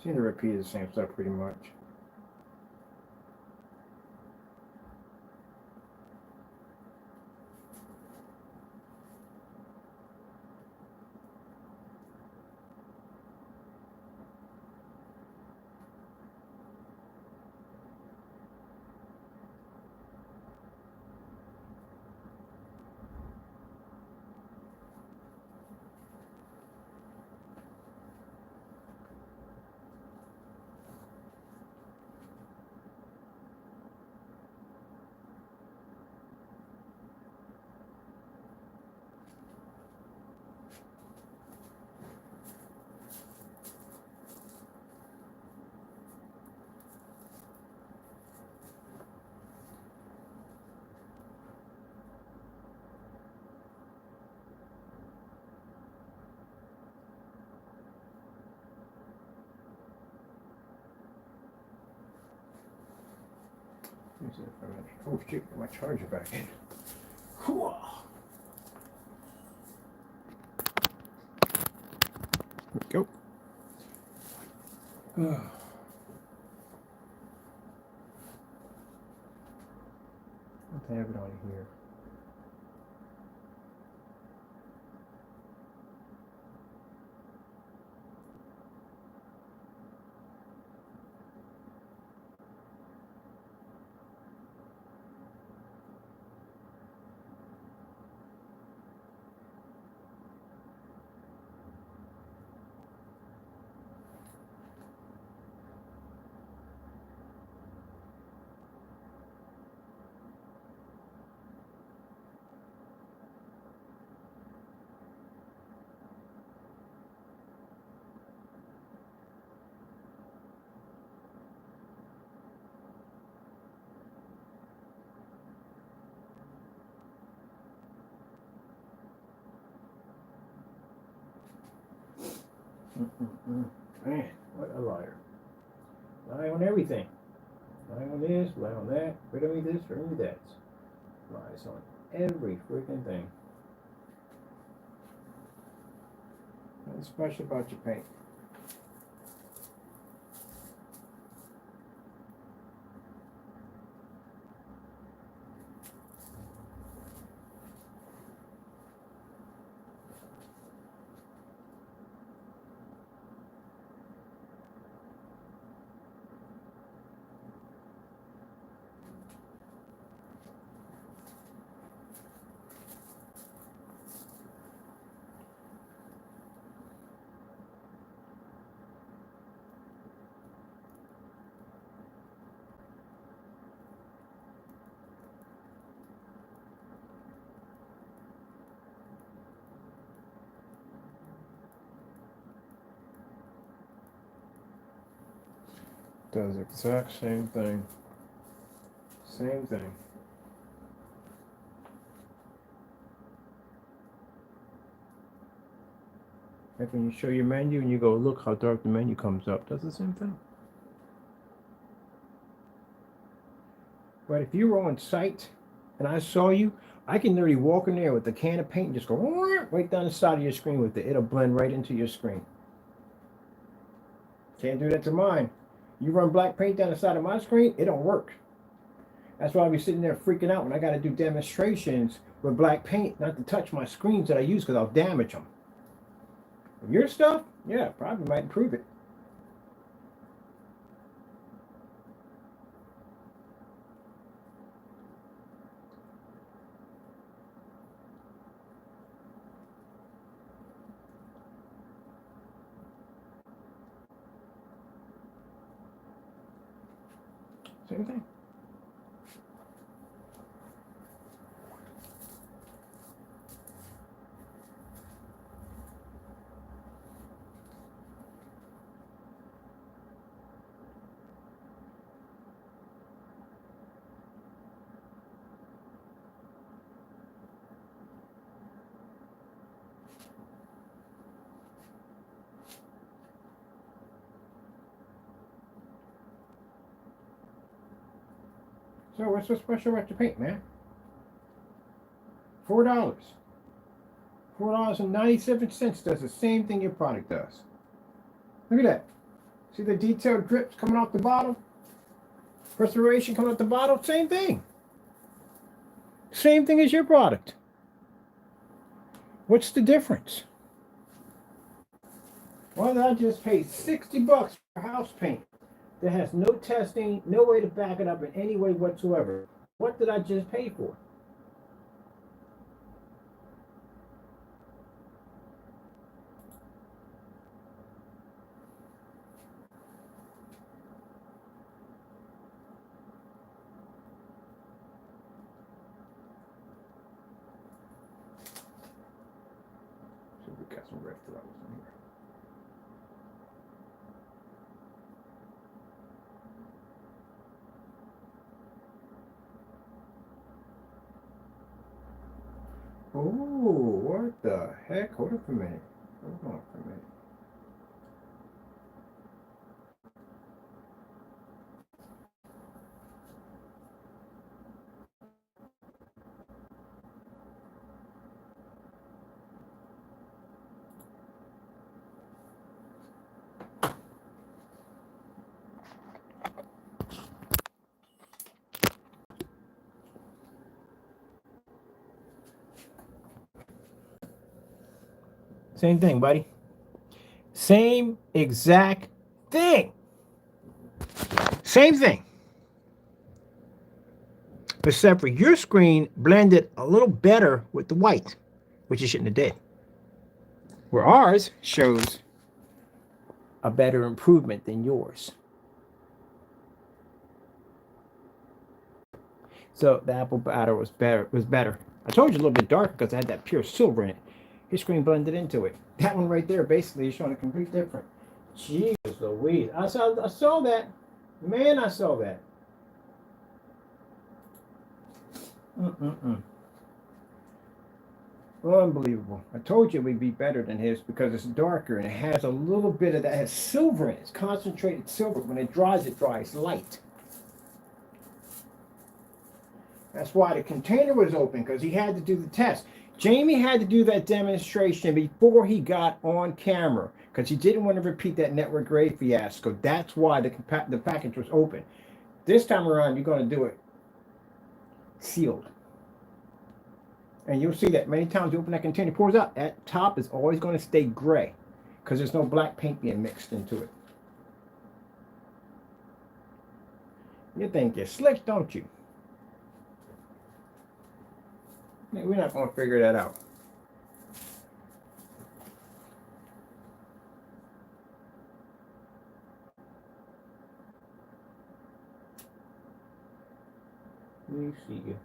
Seem to repeat the same stuff pretty much. Oh shit, get my charger back in. There we go. Let's have it on here. Man, what a liar. Lie on everything. Lie on this, lie on that, riddle me this, riddle me that. Lies on every freaking thing. What's special about your paint? Does the exact same thing. Same thing. Like when you show your menu and you go, look how dark the menu comes up. Does the same thing. But if you were on site and I saw you, I can literally walk in there with a can of paint and just go right down the side of your screen with it. It'll blend right into your screen. Can't do that to mine. You run black paint down the side of my screen, it don't work. That's why I be sitting there freaking out when I got to do demonstrations with black paint, not to touch my screens that I use because I'll damage them. Your stuff, yeah, probably might improve it. Same thing. So what's so special about your paint, man? $4. $4.97 does the same thing your product does. Look at that. See the detailed drips coming off the bottle? Perspiration coming off the bottle? Same thing. Same thing as your product. What's the difference? Well, I just paid $60 for house paint that has no testing, no way to back it up in any way whatsoever. What did I just pay for? So we got some red flowers in here. Oh, what the heck? Hold on for a minute. Hold on for a minute. Same thing, buddy. Same exact thing. Same thing. Except for your screen blended a little better with the white, which you shouldn't have did. Where ours shows a better improvement than yours. So the apple batter was better. I told you a little bit darker because I had that pure silver in it. His screen blended into it. That one right there basically is showing a complete different. Jesus Louise. I saw that. Man, I saw that. Unbelievable. I told you it would be better than his because it's darker and it has a little bit of that. It has silver in it. It's concentrated silver. When it dries light. That's why the container was open, because he had to do the test. Jamie had to do that demonstration before he got on camera because he didn't want to repeat that network grade fiasco. That's why the package was open. This time around, you're going to do it sealed. And you'll see that many times you open that container, it pours out. That top is always going to stay gray because there's no black paint being mixed into it. You think you're slick, don't you? We're not going to figure that out. Let me see you.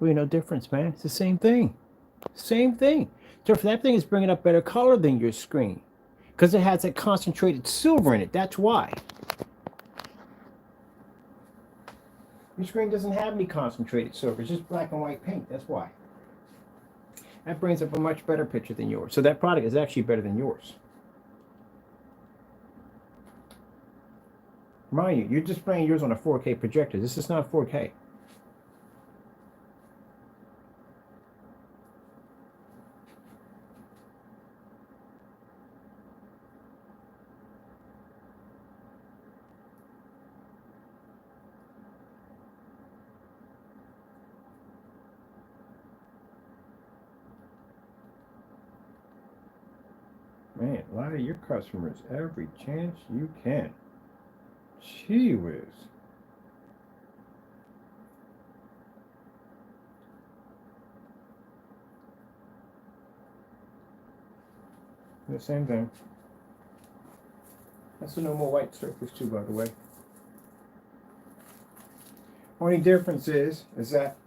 Well, no difference, man. It's the same thing. Same thing. So if that thing is bringing up better color than your screen because it has that concentrated silver in it. That's why. Your screen doesn't have any concentrated silver. It's just black and white paint. That's why. That brings up a much better picture than yours. So that product is actually better than yours. Mind you, you're displaying yours on a 4K projector. This is not 4K. Man, lie to your customers every chance you can. Gee whiz. The same thing. That's a no more white surface too, by the way. Only difference is that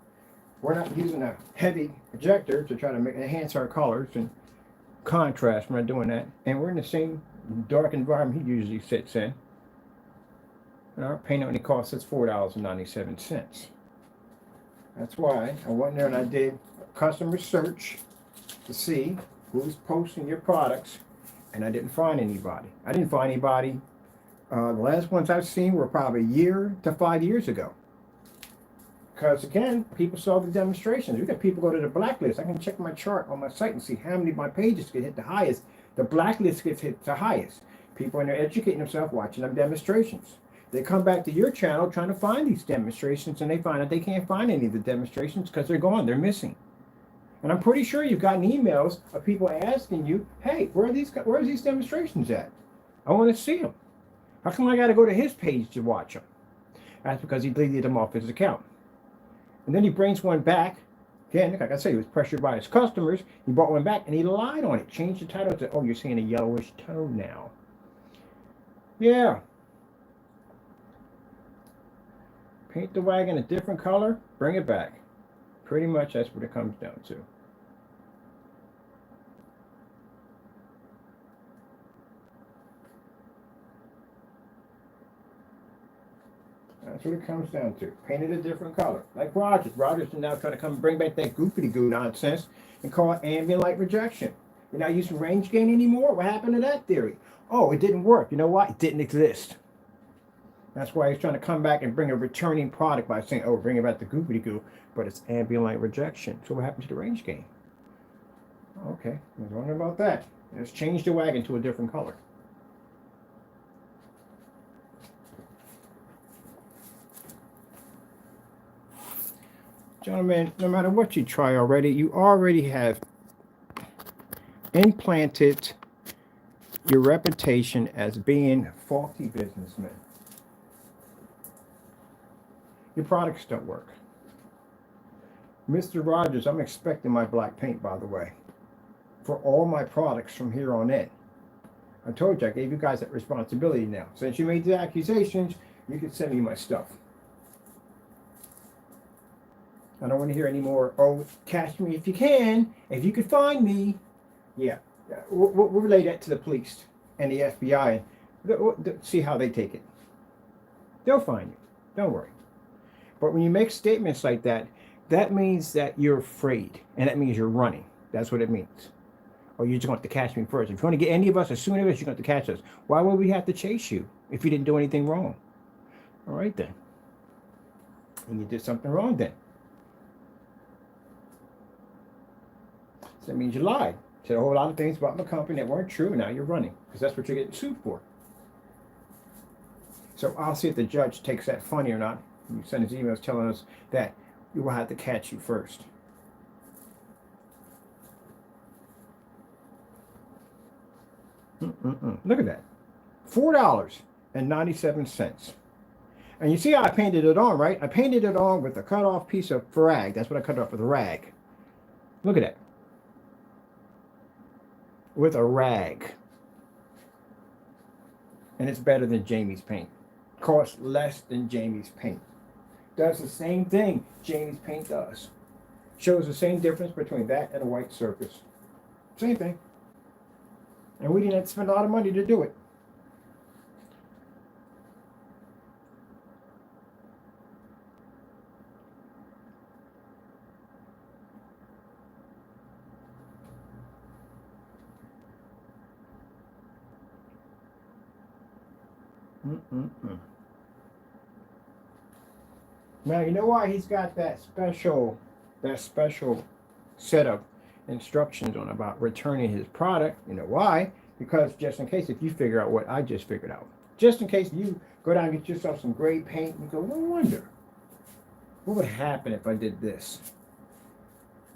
we're not using a heavy projector to try to enhance our colors and contrast. We're not doing that. And we're in the same dark environment he usually sits in. And our paint only costs us $4.97. That's why I went there and I did a customer search to see who's posting your products, and I didn't find anybody. The last ones I've seen were probably a year to 5 years ago. Because again, people saw the demonstrations. We got people go to the blacklist. I can check my chart on my site and see how many of my pages get hit the highest. The blacklist gets hit the highest. People in there educating themselves, watching them demonstrations. They come back to your channel trying to find these demonstrations, and they find out they can't find any of the demonstrations because they're gone. They're missing. And I'm pretty sure you've gotten emails of people asking you, hey, where's these demonstrations at? I want to see them. How come I got to go to his page to watch them? That's because he deleted them off his account. And then he brings one back. Again, like I say, he was pressured by his customers. He brought one back and he lied on it. Changed the title to, oh, you're seeing a yellowish tone now. Yeah. Paint the wagon a different color, bring it back. Pretty much that's what it comes down to. That's what it comes down to. Paint it a different color. Like Rogers. Rogers is now trying to come bring back that goopity-goo nonsense and call it ambient light rejection. You're not using range gain anymore? What happened to that theory? Oh, it didn't work. You know what? It didn't exist. That's why he's trying to come back and bring a returning product by saying, oh, bring about the goopity goo, but it's ambient light rejection. So what happened to the range gain? Okay, I was wondering about that. Let's change the wagon to a different color. Gentlemen, no matter what you try already, you already have implanted your reputation as being faulty businessmen. Your products don't work. Mr. Rogers, I'm expecting my black paint, by the way, for all my products from here on in. I told you, I gave you guys that responsibility now. Since you made the accusations, you can send me my stuff. I don't want to hear any more, oh, catch me if you can, if you could find me. Yeah, we'll relay that to the police and the FBI. See how they take it. They'll find you. Don't worry. But when you make statements like that, that means that you're afraid, and that means you're running. That's what it means. Or you're just going to have to catch me first. If you want to get any of us, as soon as you're going to catch us. Why would we have to chase you if you didn't do anything wrong? All right, then. And you did something wrong, then. So that means you lied. Said a whole lot of things about my company that weren't true. Now you're running, because that's what you're getting sued for. So I'll see if the judge takes that funny or not. You send his emails telling us that we will have to catch you first. Look at that. $4.97. And you see how I painted it on, right? I painted it on with a cut off piece of rag. That's what I cut off with a rag. Look at that. With a rag. And it's better than Jamie's paint. Costs less than Jamie's paint. Does the same thing Jamie's paint does. Shows the same difference between that and a white surface. Same thing. And we didn't have to spend a lot of money to do it. Now you know why he's got that special set of instructions on about returning his product. You know why? Because just in case if you figure out what I just figured out, just in case you go down and get yourself some gray paint and go, no wonder, what would happen if I did this?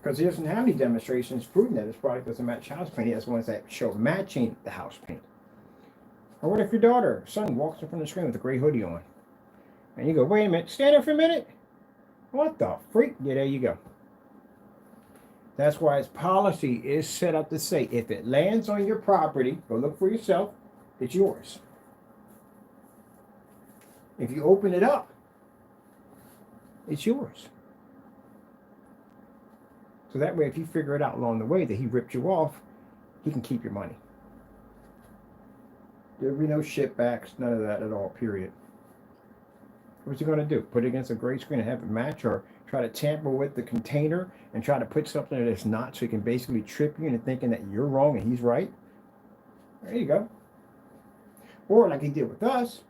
Because he doesn't have any demonstrations proving that his product doesn't match house paint. He has ones that show matching the house paint. Or what if your daughter or son walks in front of the screen with a gray hoodie on? And you go, wait a minute, stand there for a minute. What the freak? Yeah, there you go. That's why his policy is set up to say, if it lands on your property, go look for yourself, it's yours. If you open it up, it's yours. So that way, if you figure it out along the way that he ripped you off, he can keep your money. There'll be no ship backs, none of that at all, period. What's he going to do? Put it against a gray screen and have it match, or try to tamper with the container and try to put something that's not, so he can basically trip you into thinking that you're wrong and he's right? There you go. Or like he did with us,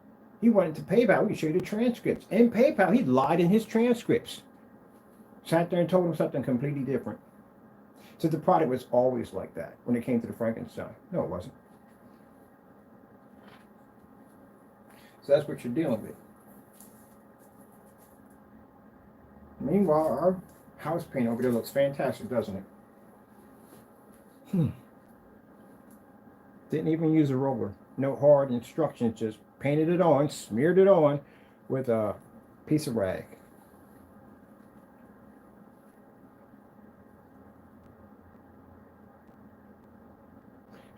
he went into PayPal. We can show you the transcripts. In PayPal, he lied in his transcripts. Sat there and told him something completely different. So the product was always like that when it came to the Frankenstein. No, it wasn't. So that's what you're dealing with. Meanwhile, our house paint over there looks fantastic, doesn't it? Didn't even use a roller. No hard instructions, just painted it on, smeared it on with a piece of rag.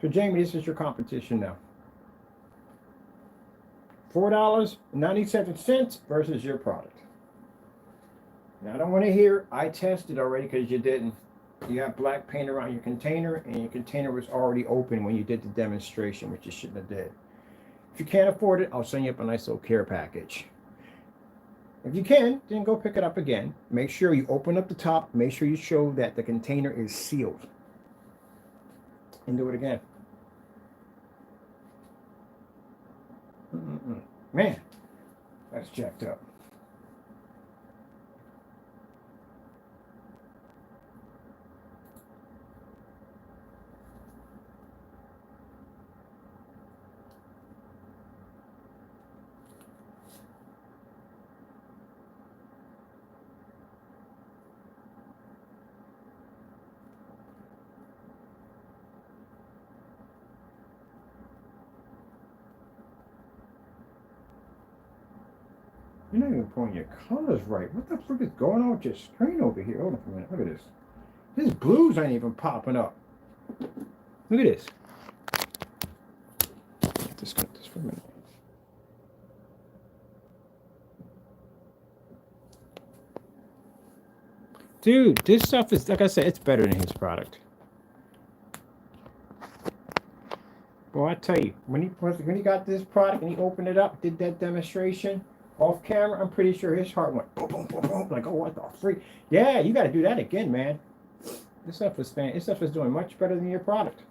So Jamie, this is your competition now. $4.97 versus your product. Now, I don't want to hear, I tested already, because you didn't. You got black paint around your container, and your container was already open when you did the demonstration, which you shouldn't have did. If you can't afford it, I'll send you up a nice little care package. If you can, then go pick it up again. Make sure you open up the top. Make sure you show that the container is sealed. And do it again. Man, That's jacked up. You're not even pulling your colors right. What the frick is going on with your screen over here? Hold on for a minute. Look at this. His blues ain't even popping up. Look at this. Disconnect this for a minute. Dude, this stuff is, like I said, it's better than his product. Well, I tell you, when he got this product and he opened it up, did that demonstration off camera, I'm pretty sure his heart went boom, boom, boom, boom. Like, oh, what the freak? Yeah, you got to do that again, man. This stuff is doing much better than your product.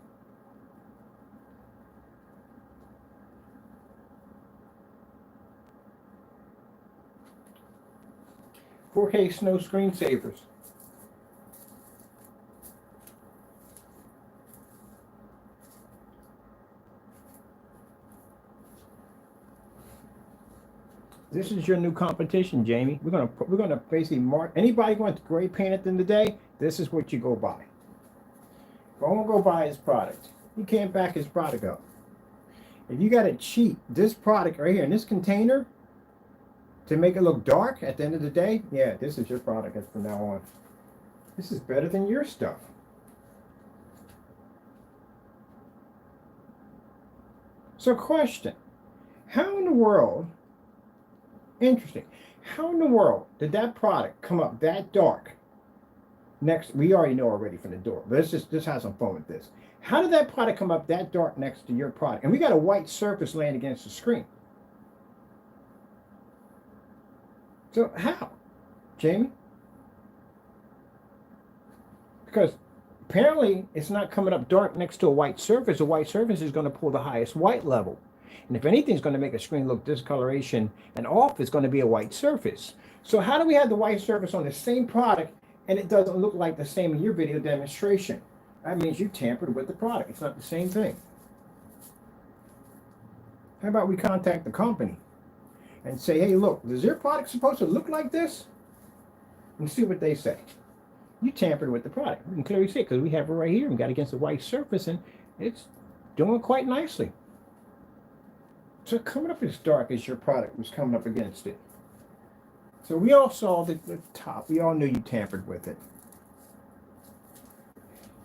"4K Snow screensavers." This is your new competition, Jamie. We're gonna basically mark anybody who wants gray paint at the end of the day. This is what you go buy. Don't go buy his product. You can't back his product up. If you got to cheat this product right here in this container to make it look dark at the end of the day, yeah, this is your product from now on. This is better than your stuff. So, question: how in the world? Interesting. How in the world did that product come up that dark? Next, we already know already from the door. But let's just have some fun with this. How did that product come up that dark next to your product? And we got a white surface laying against the screen. So how, Jamie? Because apparently it's not coming up dark next to a white surface. A white surface is going to pull the highest white level. And if anything's going to make a screen look discoloration and off, it's going to be a white surface. So how do we have the white surface on the same product and it doesn't look like the same in your video demonstration? That means you tampered with the product. It's not the same thing. How about we contact the company and say, hey, look, is your product supposed to look like this? And see what they say. You tampered with the product. We can clearly see it because we have it right here. We got it against a white surface and it's doing quite nicely. So coming up as dark as your product was coming up against it. So we all saw the top. We all knew you tampered with it.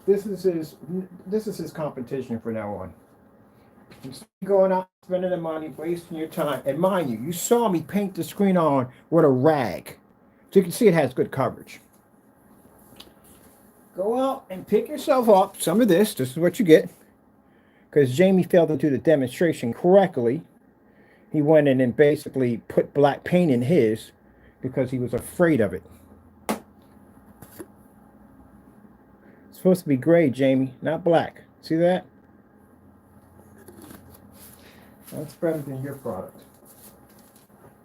This is his competition from now on. Instead of going out spending the money, wasting your time. And mind you, you saw me paint the screen on with a rag. So you can see it has good coverage. Go out and pick yourself up some of this. This is what you get. Because Jamie failed to do the demonstration correctly. He went in and basically put black paint in his because he was afraid of it. It's supposed to be gray, Jamie, not black. See that? That's better than your product.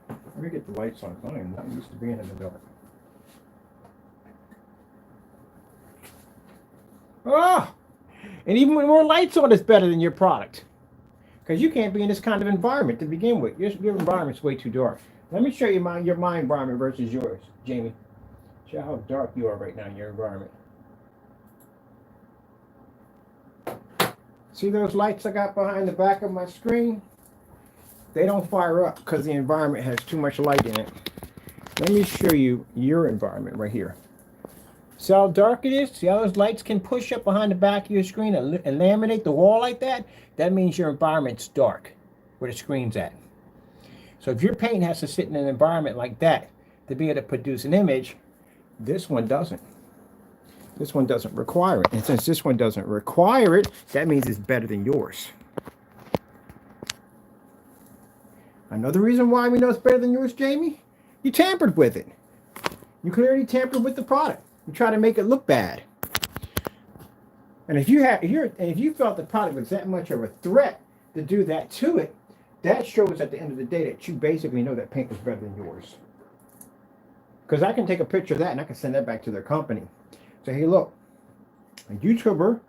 Let me get the lights on. I am not used to being in the dark. Ah! And even with more lights on, it's better than your product. Because you can't be in this kind of environment to begin with. Your environment's way too dark. Let me show you your my environment versus yours, Jamie. Show how dark you are right now in your environment. See those lights I got behind the back of my screen? They don't fire up because the environment has too much light in it. Let me show you your environment right here. See how dark it is? See how those lights can push up behind the back of your screen and laminate the wall like that? That means your environment's dark, where the screen's at. So if your paint has to sit in an environment like that to be able to produce an image, this one doesn't. This one doesn't require it. And since this one doesn't require it, that means it's better than yours. Another reason why we know it's better than yours, Jamie? You tampered with it. You clearly tampered with the product. You try to make it look bad. And if you felt the product was that much of a threat to do that to it, that shows at the end of the day that you basically know that paint is better than yours. Because I can take a picture of that and I can send that back to their company. Say, hey, look, a YouTuber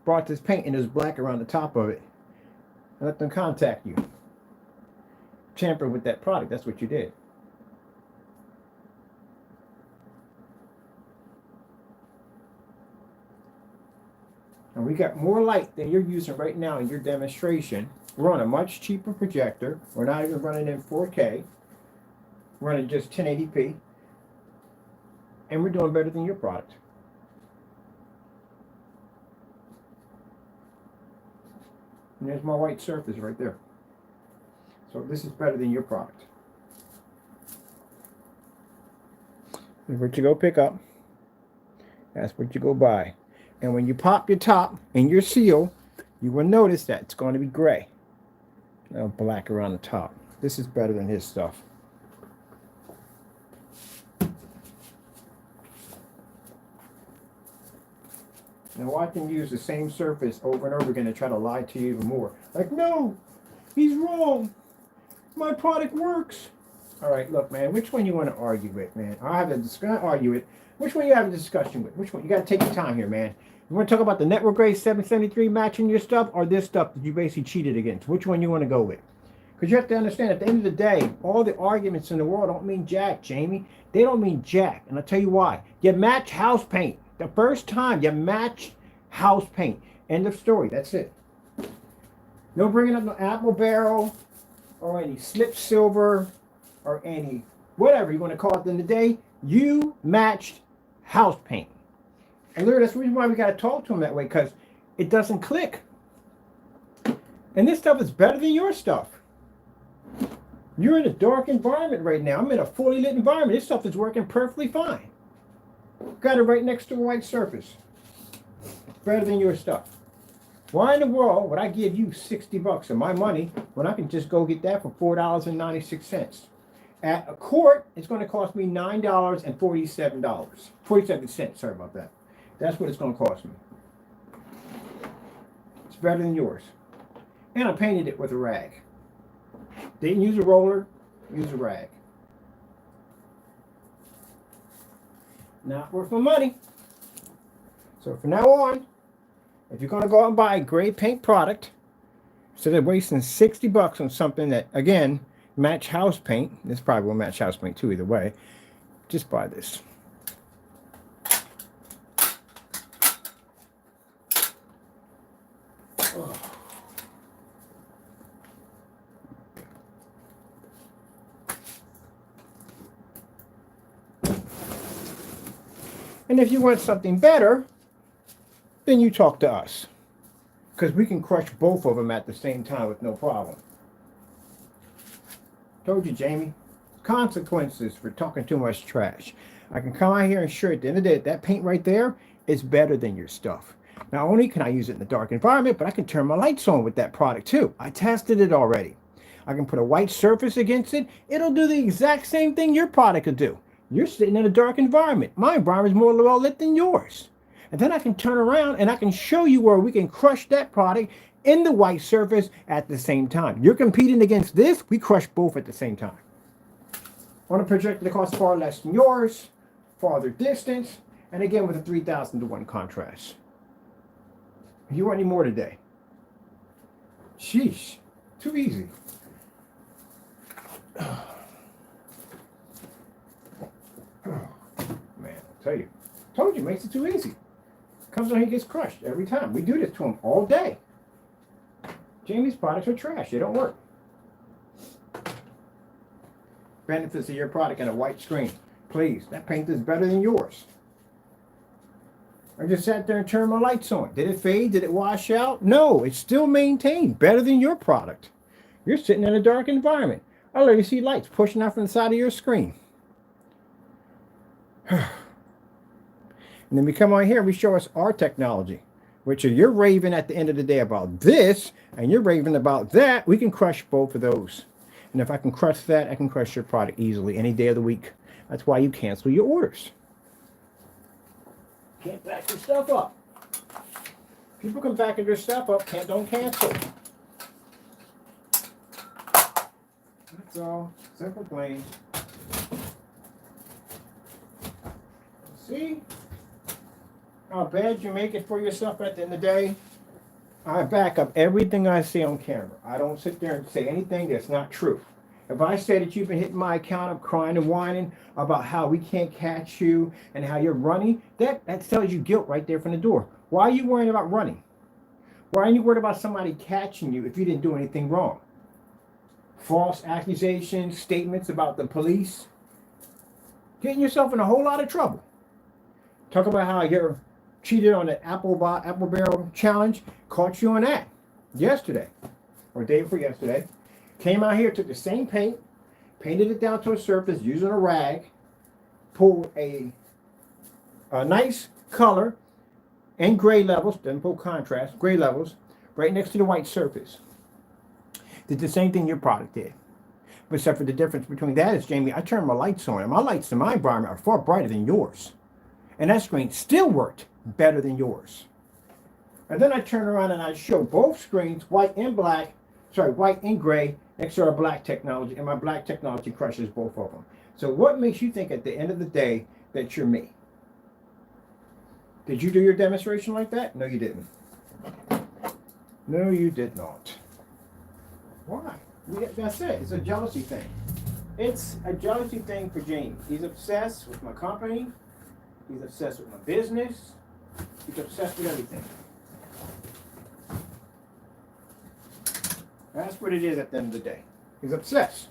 brought this paint and there's black around the top of it. And let them contact you. Tamper with that product. That's what you did. And we got more light than you're using right now in your demonstration. We're on a much cheaper projector. We're not even running in 4K. We're running just 1080p. And we're doing better than your product. And there's my white surface right there. So this is better than your product. That's what you go pick up. That's what you go buy. And when you pop your top and your seal, you will notice that it's going to be gray. Now black around the top. This is better than his stuff. Now watch him use the same surface over and over again to try to lie to you even more. Like, no, he's wrong. My product works. All right, look, man, which one you want to argue with, man? I'll have a argue it. Which one you have a discussion with? Which one? You got to take your time here, man. You want to talk about the network grade 773 matching your stuff or this stuff that you basically cheated against? Which one you want to go with? Because you have to understand, at the end of the day, all the arguments in the world don't mean jack, Jamie. They don't mean jack. And I'll tell you why. You match house paint. The first time you match house paint. End of story. That's it. No bringing up no apple barrel or any slip silver or any whatever you want to call it in the day. You matched house paint. And literally, that's the reason why we got to talk to them that way, because it doesn't click. And this stuff is better than your stuff. You're in a dark environment right now. I'm in a fully lit environment. This stuff is working perfectly fine. Got it right next to a white surface. Better than your stuff. Why in the world would I give you $60 of my money when I can just go get that for $4.96? At a court, it's going to cost me $9.47. 47 cents, sorry about that. That's what it's going to cost me. It's better than yours. And I painted it with a rag. Didn't use a roller, use a rag. Not worth my money. So from now on, if you're going to go out and buy a gray paint product, instead of wasting $60 on something that, again, match house paint, this probably will match house paint too either way, just buy this. And if you want something better, then you talk to us. Because we can crush both of them at the same time with no problem. Told you, Jamie. Consequences for talking too much trash. I can come out here and show you at the end of the day, that paint right there is better than your stuff. Not only can I use it in the dark environment, but I can turn my lights on with that product too. I tested it already. I can put a white surface against it. It'll do the exact same thing your product could do. You're sitting in a dark environment. My environment is more well lit than yours. And then I can turn around and I can show you where we can crush that product in the white surface at the same time. You're competing against this, we crush both at the same time. On a projector that costs far less than yours, farther distance, and again with a 3,000-to-1 contrast. You want any more today? Sheesh, too easy. Man, I tell you, told you, makes it too easy. Comes on, he gets crushed every time. We do this to him all day. Jamie's products are trash. They don't work. Benefits of your product and a white screen. Please, that paint is better than yours. I just sat there and turned my lights on. Did it fade? Did it wash out? No, it's still maintained. Better than your product. You're sitting in a dark environment. I literally see lights pushing out from the side of your screen. And then we come on here and we show us our technology, which is you're raving at the end of the day about this, and you're raving about that. We can crush both of those. And if I can crush that, I can crush your product easily any day of the week. That's why you cancel your orders. Can't back your stuff up. People can back their stuff up, don't cancel. all. Simple, plain. See how bad you make it for yourself at the end of the day? I back up everything I say on camera. I don't sit there and say anything that's not true. If I say that you've been hitting my account up crying and whining about how we can't catch you and how you're running, that tells you guilt right there from the door. Why are you worrying about running? Why are you worried about somebody catching you if you didn't do anything wrong? False accusations, statements about the police. Getting yourself in a whole lot of trouble. Talk about how you're cheated on the apple barrel challenge. Caught you on that yesterday or day before yesterday. Came out here, took the same paint, painted it down to a surface using a rag, pulled a nice color and gray levels, didn't pull contrast, gray levels, right next to the white surface. Did the same thing your product did. But except for the difference between that is, Jamie, I turned my lights on, and my lights in my environment are far brighter than yours. And that screen still worked better than yours. And then I turn around and I show both screens, white and gray, next to our black technology, and my black technology crushes both of them. So what makes you think at the end of the day that you're me? Did you do your demonstration like that? No, you didn't. No, you did not. Why? That's it. It's a jealousy thing. It's a jealousy thing for Jamie. He's obsessed with my company. He's obsessed with my business. He's obsessed with everything. That's what it is at the end of the day. He's obsessed.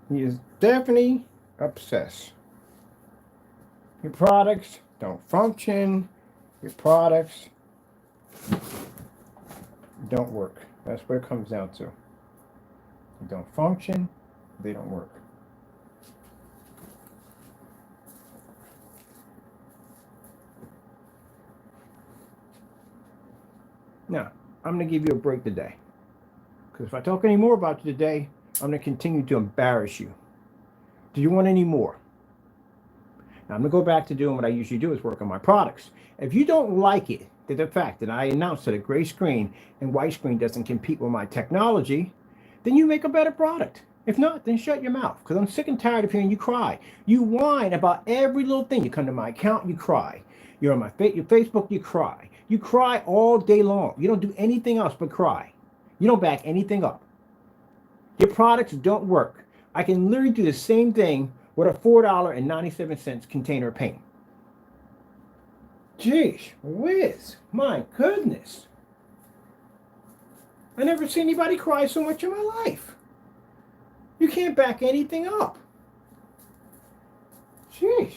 He is definitely obsessed. Your products don't function. Your products don't work. That's what it comes down to. They don't function. They don't work. Now, I'm going to give you a break today. Because if I talk any more about you today, I'm going to continue to embarrass you. Do you want any more? Now, I'm going to go back to doing what I usually do, is work on my products. If you don't like it, the fact that I announced that a gray screen and white screen doesn't compete with my technology, then you make a better product. If not, then shut your mouth, because I'm sick and tired of hearing you cry. You whine about every little thing. You come to my account, you cry. You're on my your Facebook, you cry. You cry all day long. You don't do anything else but cry. You don't back anything up. Your products don't work. I can literally do the same thing with a $4.97 container of paint. Jeez whiz, my goodness. I never seen anybody cry so much in my life. You can't back anything up. Jeez.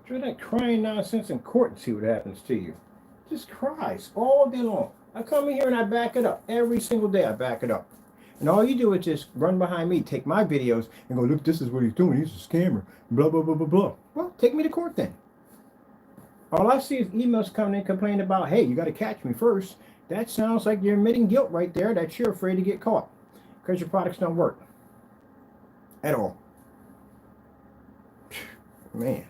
Try that crying nonsense in court and see what happens to you. Just cries all day long. I come in here and I back it up. Every single day I back it up. And all you do is just run behind me, take my videos, and go, look, this is what he's doing. He's a scammer. Blah, blah, blah, blah, blah. Well, take me to court then. All I see is emails coming in complaining about, hey, you got to catch me first. That sounds like you're admitting guilt right there, that you're afraid to get caught because your products don't work at all. Man.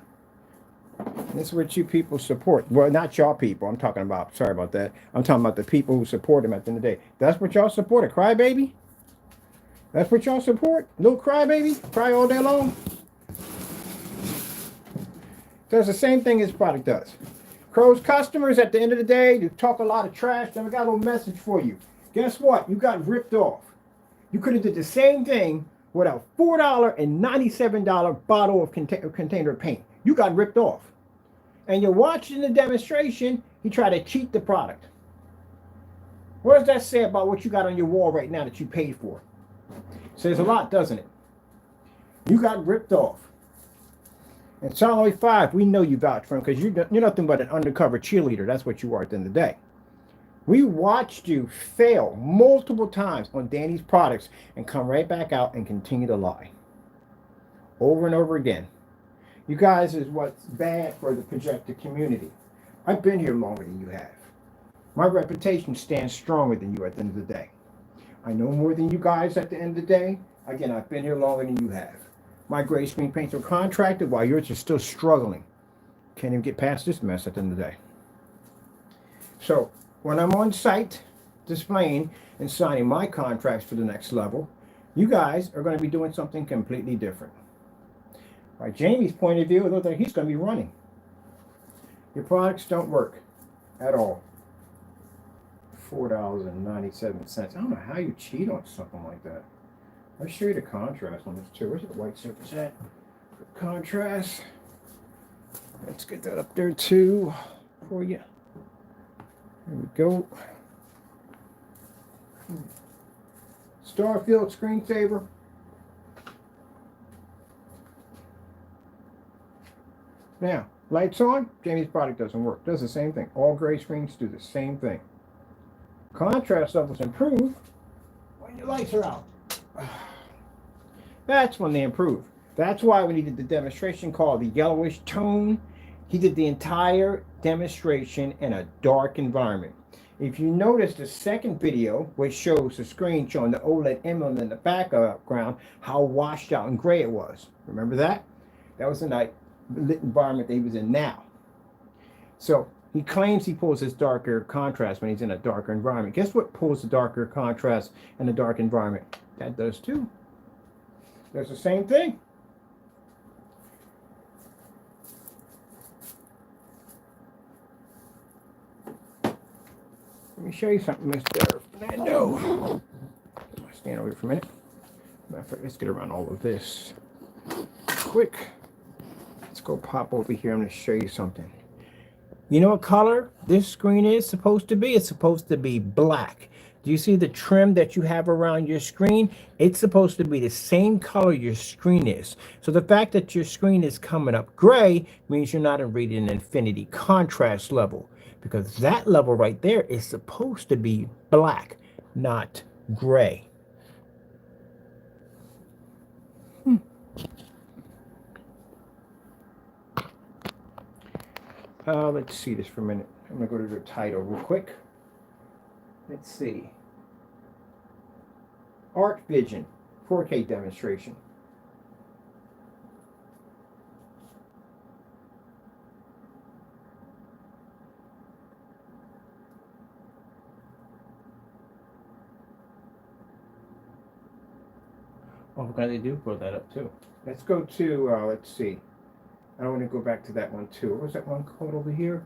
This is what you people support. Well, not y'all people. I'm talking about, sorry about that. I'm talking about the people who support him at the end of the day. That's what y'all support, a crybaby? That's what y'all support? Little crybaby? Cry all day long? Does the same thing his product does. Crow's customers, at the end of the day, you talk a lot of trash. Then I got a little message for you. Guess what? You got ripped off. You could have did the same thing with a $4.97 bottle of container of paint. You got ripped off. And you're watching the demonstration, he tried to cheat the product. What does that say about what you got on your wall right now that you paid for? Says a lot, doesn't it? You got ripped off. And Solomon 5, we know you vouch for him because you're nothing but an undercover cheerleader. That's what you are at the end of the day. We watched you fail multiple times on Danny's products and come right back out and continue to lie. Over and over again. You guys is what's bad for the projector community. I've been here longer than you have. My reputation stands stronger than you at the end of the day. I know more than you guys at the end of the day. Again, I've been here longer than you have. My gray screen paints are contracted while yours are still struggling. Can't even get past this mess at the end of the day. So when I'm on site displaying and signing my contracts for the next level, you guys are going to be doing something completely different. By Jamie's point of view, it looks like he's going to be running. Your products don't work at all. $4.97. I don't know how you cheat on something like that. I'll show you the contrast on this too. Where's the white surface at? Contrast. Let's get that up there too for you. There we go. Starfield screensaver. Now, lights on, Jamie's product doesn't work. Does the same thing. All gray screens do the same thing. Contrast levels improve when your lights are out. That's when they improve. That's why when he did the demonstration called the yellowish tone, he did the entire demonstration in a dark environment. If you notice the second video, which shows the screen showing the OLED emblem in the background, how washed out and gray it was. Remember that? That was the night lit environment that he was in now. So he claims he pulls this darker contrast when he's in a darker environment. Guess what pulls the darker contrast in a dark environment? That does too. Does the same thing. Let me show you something, Mr. Fernando. Stand over here for a minute. Let's get around all of this quick. Let's go pop over here. I'm going to show you something. You know what color this screen is supposed to be? It's supposed to be black. Do you see the trim that you have around your screen? It's supposed to be the same color your screen is. So the fact that your screen is coming up gray means you're not reading an infinity contrast level, because that level right there is supposed to be black, not gray. Let's see this for a minute. I'm going to go to the title real quick. Let's see. Art Vision 4K demonstration. Oh, God, they do pull that up too. Let's go to, let's see. I want to go back to that one too. What was that one called over here?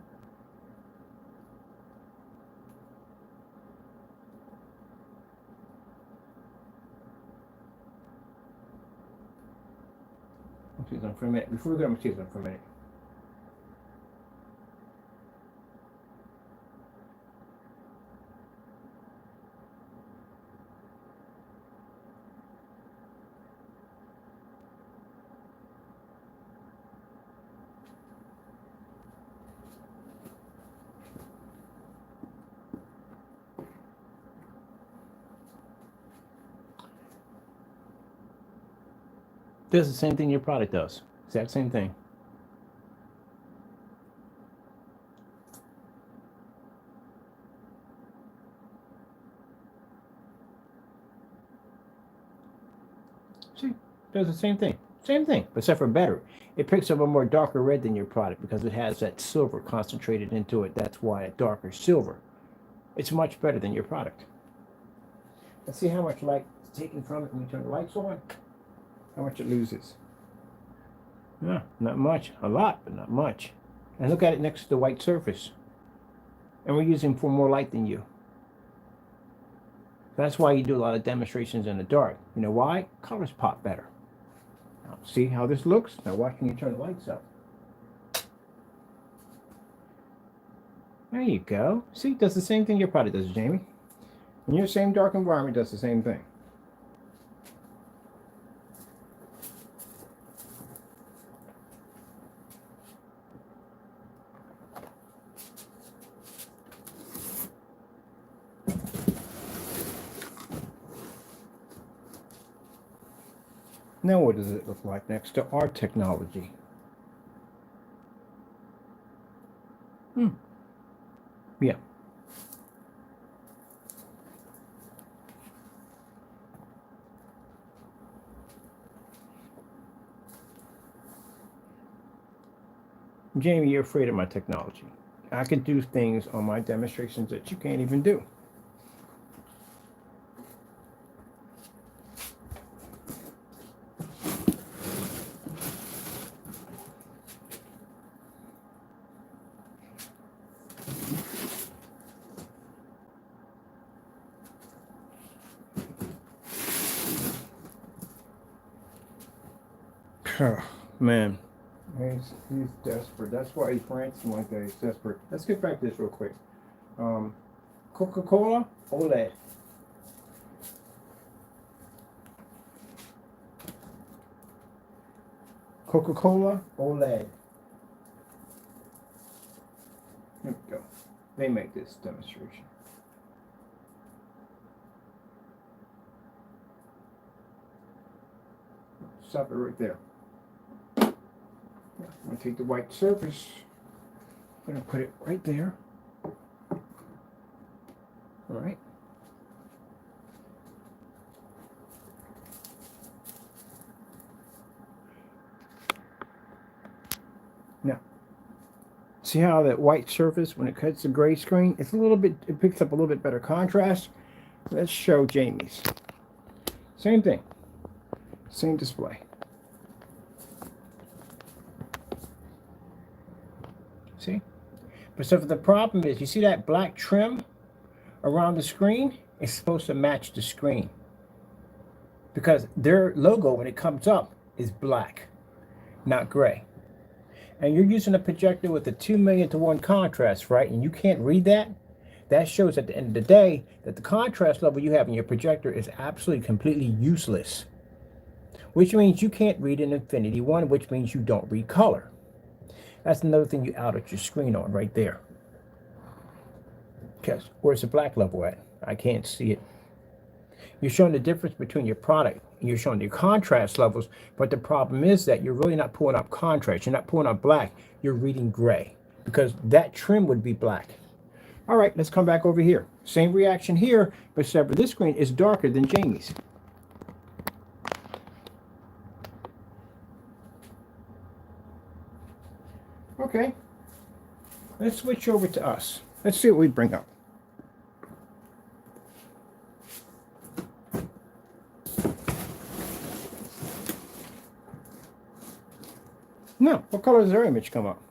I'll see them for a minute. Before we go, I'm going to see them for a minute. Does the same thing your product does. Exact same thing. See, does the same thing. Same thing, except for better. It picks up a more darker red than your product because it has that silver concentrated into it. That's why a darker silver. It's much better than your product. Let's see how much light is taken from it when we turn the lights on. How much it loses. Yeah, not much. A lot, but not much. And look at it next to the white surface. And we're using for more light than you. That's why you do a lot of demonstrations in the dark. You know why? Colors pop better. Now, see how this looks? Now watch when you turn the lights up. There you go. See, it does the same thing your product does, Jamie. In your same dark environment, it does the same thing. Now what does it look like next to our technology? Yeah. Jamie, you're afraid of my technology. I can do things on my demonstrations that you can't even do. Oh, man. He's desperate. That's why he's ranting like that. He's desperate. Let's get back to this real quick. Coca-Cola OLED. Coca-Cola OLED. Here we go. They make this demonstration. Stop it right there. I'm going to take the white surface. I'm going to put it right there. All right. Now, see how that white surface, when it cuts the gray screen, it's a little bit, it picks up a little bit better contrast. Let's show Jamie's. Same thing. Same display. See? But so the problem is, you see that black trim around the screen? It's supposed to match the screen. Because their logo, when it comes up, is black, not gray. And you're using a projector with a 2,000,000 to 1 contrast, right? And you can't read that. That shows at the end of the day that the contrast level you have in your projector is absolutely completely useless. Which means you can't read an infinity 1, which means you don't read color. That's another thing you out at your screen on right there. Because where's the black level at? I can't see it. You're showing the difference between your product and you're showing your contrast levels, but the problem is that you're really not pulling up contrast. You're not pulling up black. You're reading gray because that trim would be black. All right, let's come back over here. Same reaction here, but except for this screen is darker than Jamie's. Okay, let's switch over to us. Let's see what we bring up. No, what color does our image come up?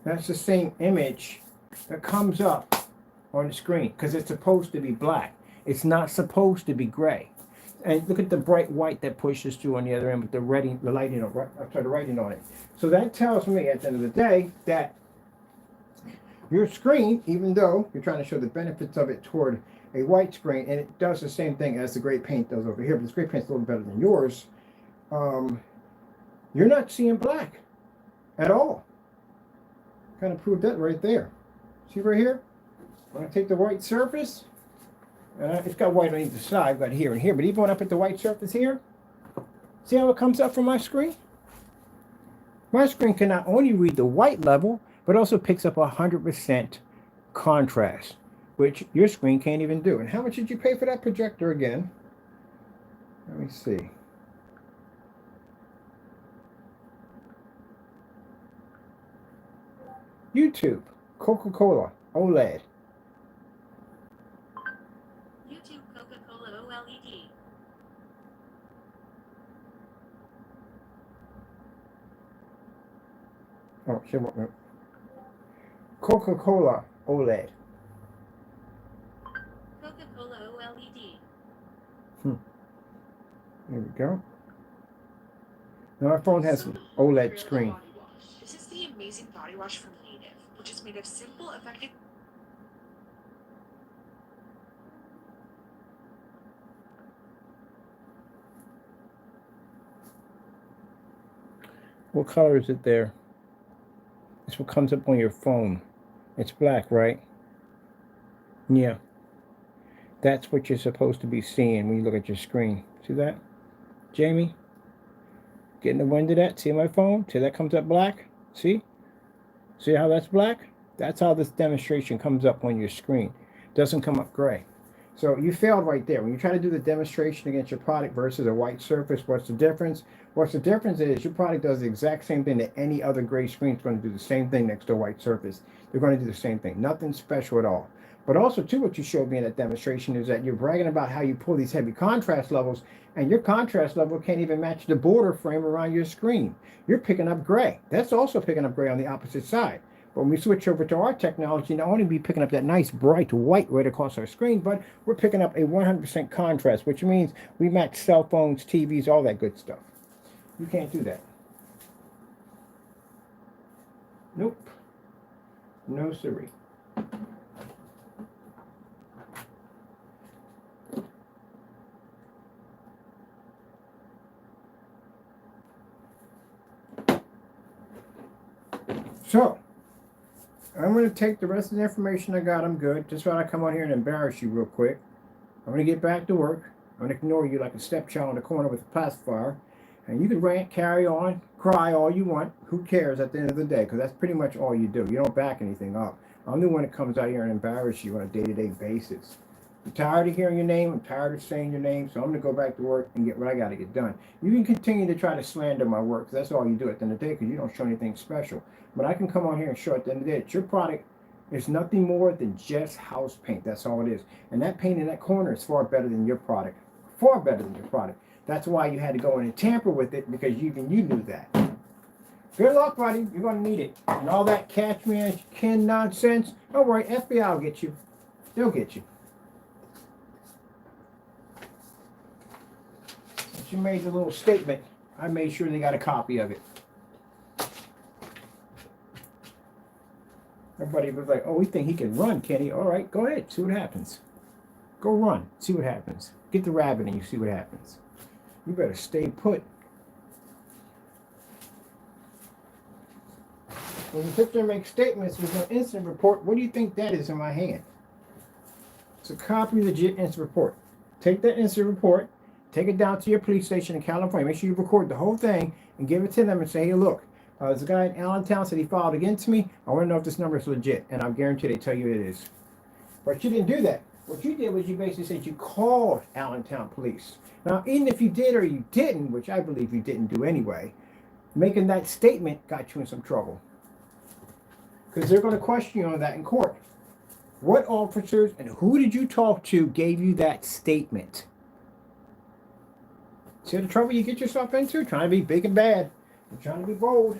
That's the same image that comes up on the screen because it's supposed to be black. It's not supposed to be gray. And look at the bright white that pushes through on the other end with the lighting the writing on it. So that tells me at the end of the day that your screen, even though you're trying to show the benefits of it toward a white screen, and it does the same thing as the gray paint does over here, but this gray paint's a little better than yours, you're not seeing black at all. Kind of proved that right there. See right here? When I take the white surface, it's got white on either side, I've got here and here, but even when I put the white surface here, see how it comes up from my screen? My screen can not only read the white level, but also picks up 100% contrast, which your screen can't even do. And how much did you pay for that projector again? Let me see. YouTube, Coca-Cola, OLED. YouTube, Coca-Cola, OLED. Oh, shit, what? Coca-Cola, OLED. Coca-Cola, OLED. There we go. Now our phone has an OLED screen. This is the amazing body wash from Native, which is made of simple, effective. What color is it there? It's what comes up on your phone. It's black, right? Yeah. That's what you're supposed to be seeing when you look at your screen. See that? Jamie? Getting the wind of that? See my phone? See that comes up black? See? See how that's black? That's how this demonstration comes up on your screen. It doesn't come up gray. So you failed right there. When you try to do the demonstration against your product versus a white surface, what's the difference? What's the difference is your product does the exact same thing that any other gray screen is going to do the same thing next to a white surface. They're going to do the same thing. Nothing special at all. But also, too, what you showed me in that demonstration is that you're bragging about how you pull these heavy contrast levels, and your contrast level can't even match the border frame around your screen. You're picking up gray. That's also picking up gray on the opposite side. But when we switch over to our technology, not only are we picking up that nice bright white right across our screen, but we're picking up a 100% contrast, which means we match cell phones, TVs, all that good stuff. You can't do that. Nope. No siree. So, I'm going to take the rest of the information I got. I'm good. Just thought I'd come on here and embarrass you real quick. I'm going to get back to work. I'm going to ignore you like a stepchild in the corner with a pacifier. And you can rant, carry on, cry all you want. Who cares at the end of the day? Because that's pretty much all you do. You don't back anything up. I'm the one that comes out here and embarrass you on a day-to-day basis. I'm tired of hearing your name. I'm tired of saying your name. So I'm going to go back to work and get what I got to get done. You can continue to try to slander my work. That's all you do at the end of the day because you don't show anything special. But I can come on here and show at the end of the day that your product is nothing more than just house paint. That's all it is. And that paint in that corner is far better than your product. Far better than your product. That's why you had to go in and tamper with it because even you knew that. Good luck, buddy. You're going to need it. And all that catch me as you can nonsense, don't worry, FBI will get you. They'll get you. Since you made the little statement, I made sure they got a copy of it. Everybody was like, oh, we think he can run, can he? All right, go ahead. See what happens. Go run. See what happens. Get the rabbit and you see what happens. You better stay put. When you sit there and make statements with no incident report, what do you think that is in my hand? It's a copy of the legit incident report. Take that incident report, take it down to your police station in California. Make sure you record the whole thing and give it to them and say, hey, look, there's a guy in Allentown said he filed against me. I want to know if this number is legit. And I'll guarantee they tell you it is. But you didn't do that. What you did was you basically said you called Allentown police. Now, even if you did or you didn't, which I believe you didn't do anyway, making that statement got you in some trouble. Because they're going to question you on that in court. What officers and who did you talk to gave you that statement? See the trouble you get yourself into? Trying to be big and bad. You're trying to be bold.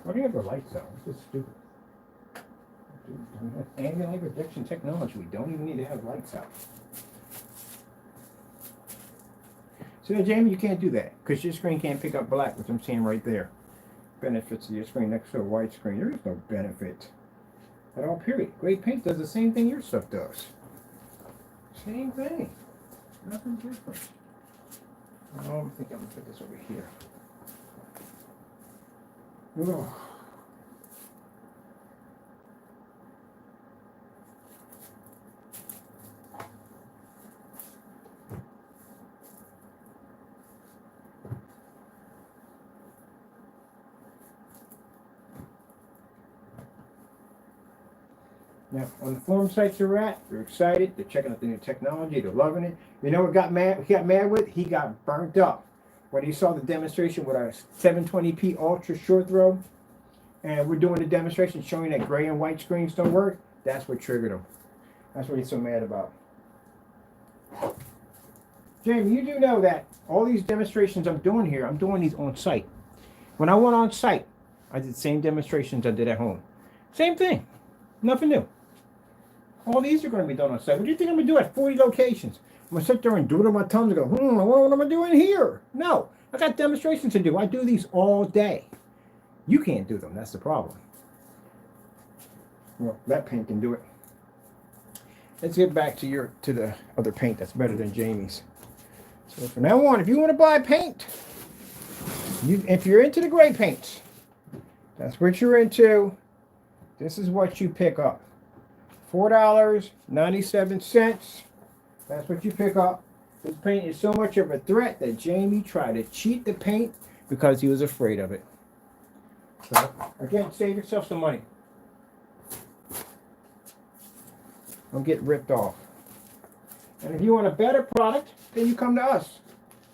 Why do you have the lights out? This is stupid. Ambient projection technology. We don't even need to have lights out. So, Jamie, you can't do that because your screen can't pick up black, which I'm seeing right there. Benefits of your screen next to a white screen. There is no benefit at all, period. Gray paint does the same thing your stuff does. Same thing. Nothing different. Oh, I think I'm going to put this over here. Ugh. Now, on the forum sites you're at, they're excited. They're checking out the new technology. They're loving it. You know what he got mad with? He got burnt up. When he saw the demonstration with our 720p ultra short throw, and we're doing the demonstration showing that gray and white screens don't work, that's what triggered him. That's what he's so mad about. Jamie, you do know that all these demonstrations I'm doing here, I'm doing these on site. When I went on site, I did the same demonstrations I did at home. Same thing. Nothing new. All these are going to be done on site. What do you think I'm going to do at 40 locations? I'm going to sit there and do it on my tongue and go, what am I doing here? No. I got demonstrations to do. I do these all day. You can't do them. That's the problem. Well, that paint can do it. Let's get back to the other paint that's better than Jamie's. So from now on, if you want to buy paint, if you're into the gray paints, that's what you're into. This is what you pick up. $4.97. That's what you pick up. This paint is so much of a threat that Jamie tried to cheat the paint because he was afraid of it. So, again, save yourself some money. Don't get ripped off. And if you want a better product, then you come to us.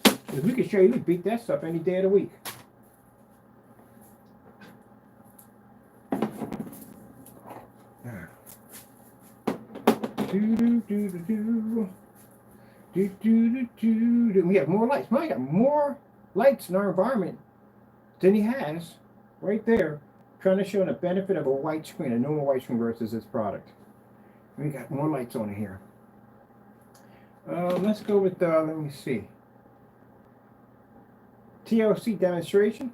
Because we can show you, we beat that stuff any day of the week. We have more lights. Mine got more lights in our environment than he has right there, trying to show the benefit of a white screen, a normal white screen versus this product. We got more lights on here. Let's go with, let me see. TLC demonstration.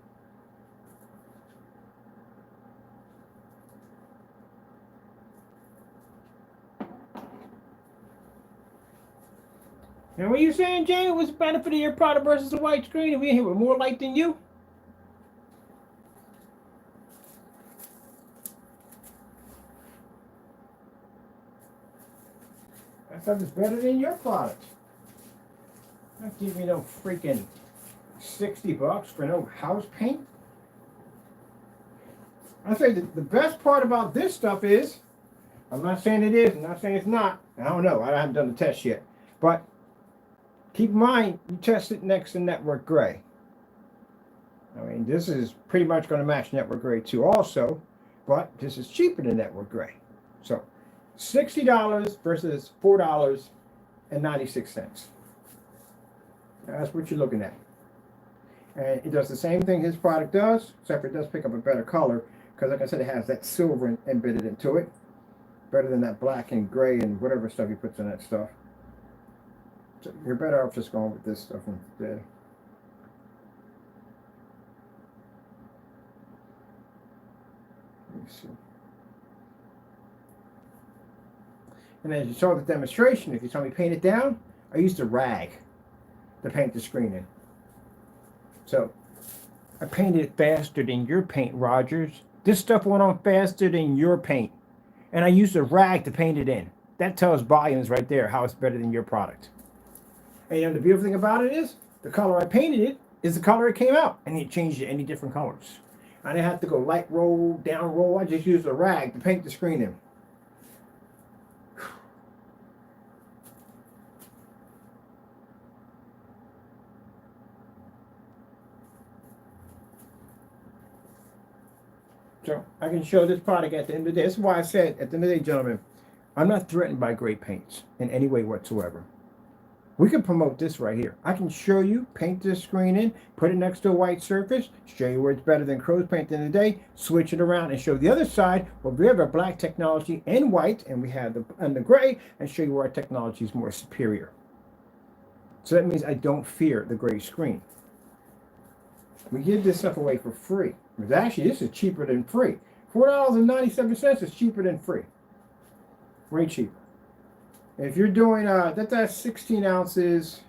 Now, what are you saying, Jamie? What's the benefit of your product versus a white screen? Are we in here with more light than you? That stuff is better than your product. Not give me no freaking $60 for no house paint. I say the best part about this stuff is, I'm not saying it is, I'm not saying it's not. I don't know. I haven't done the test yet. But keep in mind, you test it next to Network Gray. I mean, this is pretty much going to match Network Gray too also, but this is cheaper than Network Gray. So $60 versus $4.96. That's what you're looking at. And it does the same thing his product does, except it does pick up a better color, because like I said, it has that silver embedded into it. Better than that black and gray and whatever stuff he puts in that stuff. So you're better off just going with this stuff instead. Let me see. And as you saw the demonstration, if you saw me paint it down, I used a rag to paint the screen in. So I painted it faster than your paint, Rogers. This stuff went on faster than your paint. And I used a rag to paint it in. That tells volumes right there how it's better than your product. And you know, the beautiful thing about it is, the color I painted it is the color it came out. And it changed it any different colors. I didn't have to go light roll, down roll. I just used a rag to paint the screen in. So I can show this product at the end of the day. This is why I said, at the end of the day, gentlemen, I'm not threatened by gray paints in any way whatsoever. We can promote this right here. I can show you, paint this screen in, put it next to a white surface, show you where it's better than Crow's paint at the end of the day, switch it around and show the other side where we have our black technology and white, and we have the gray, and show you where our technology is more superior. So that means I don't fear the gray screen. We give this stuff away for free. Actually, this is cheaper than free. $4.97 is cheaper than free. Way cheaper. If you're doing, that's 16 ounces.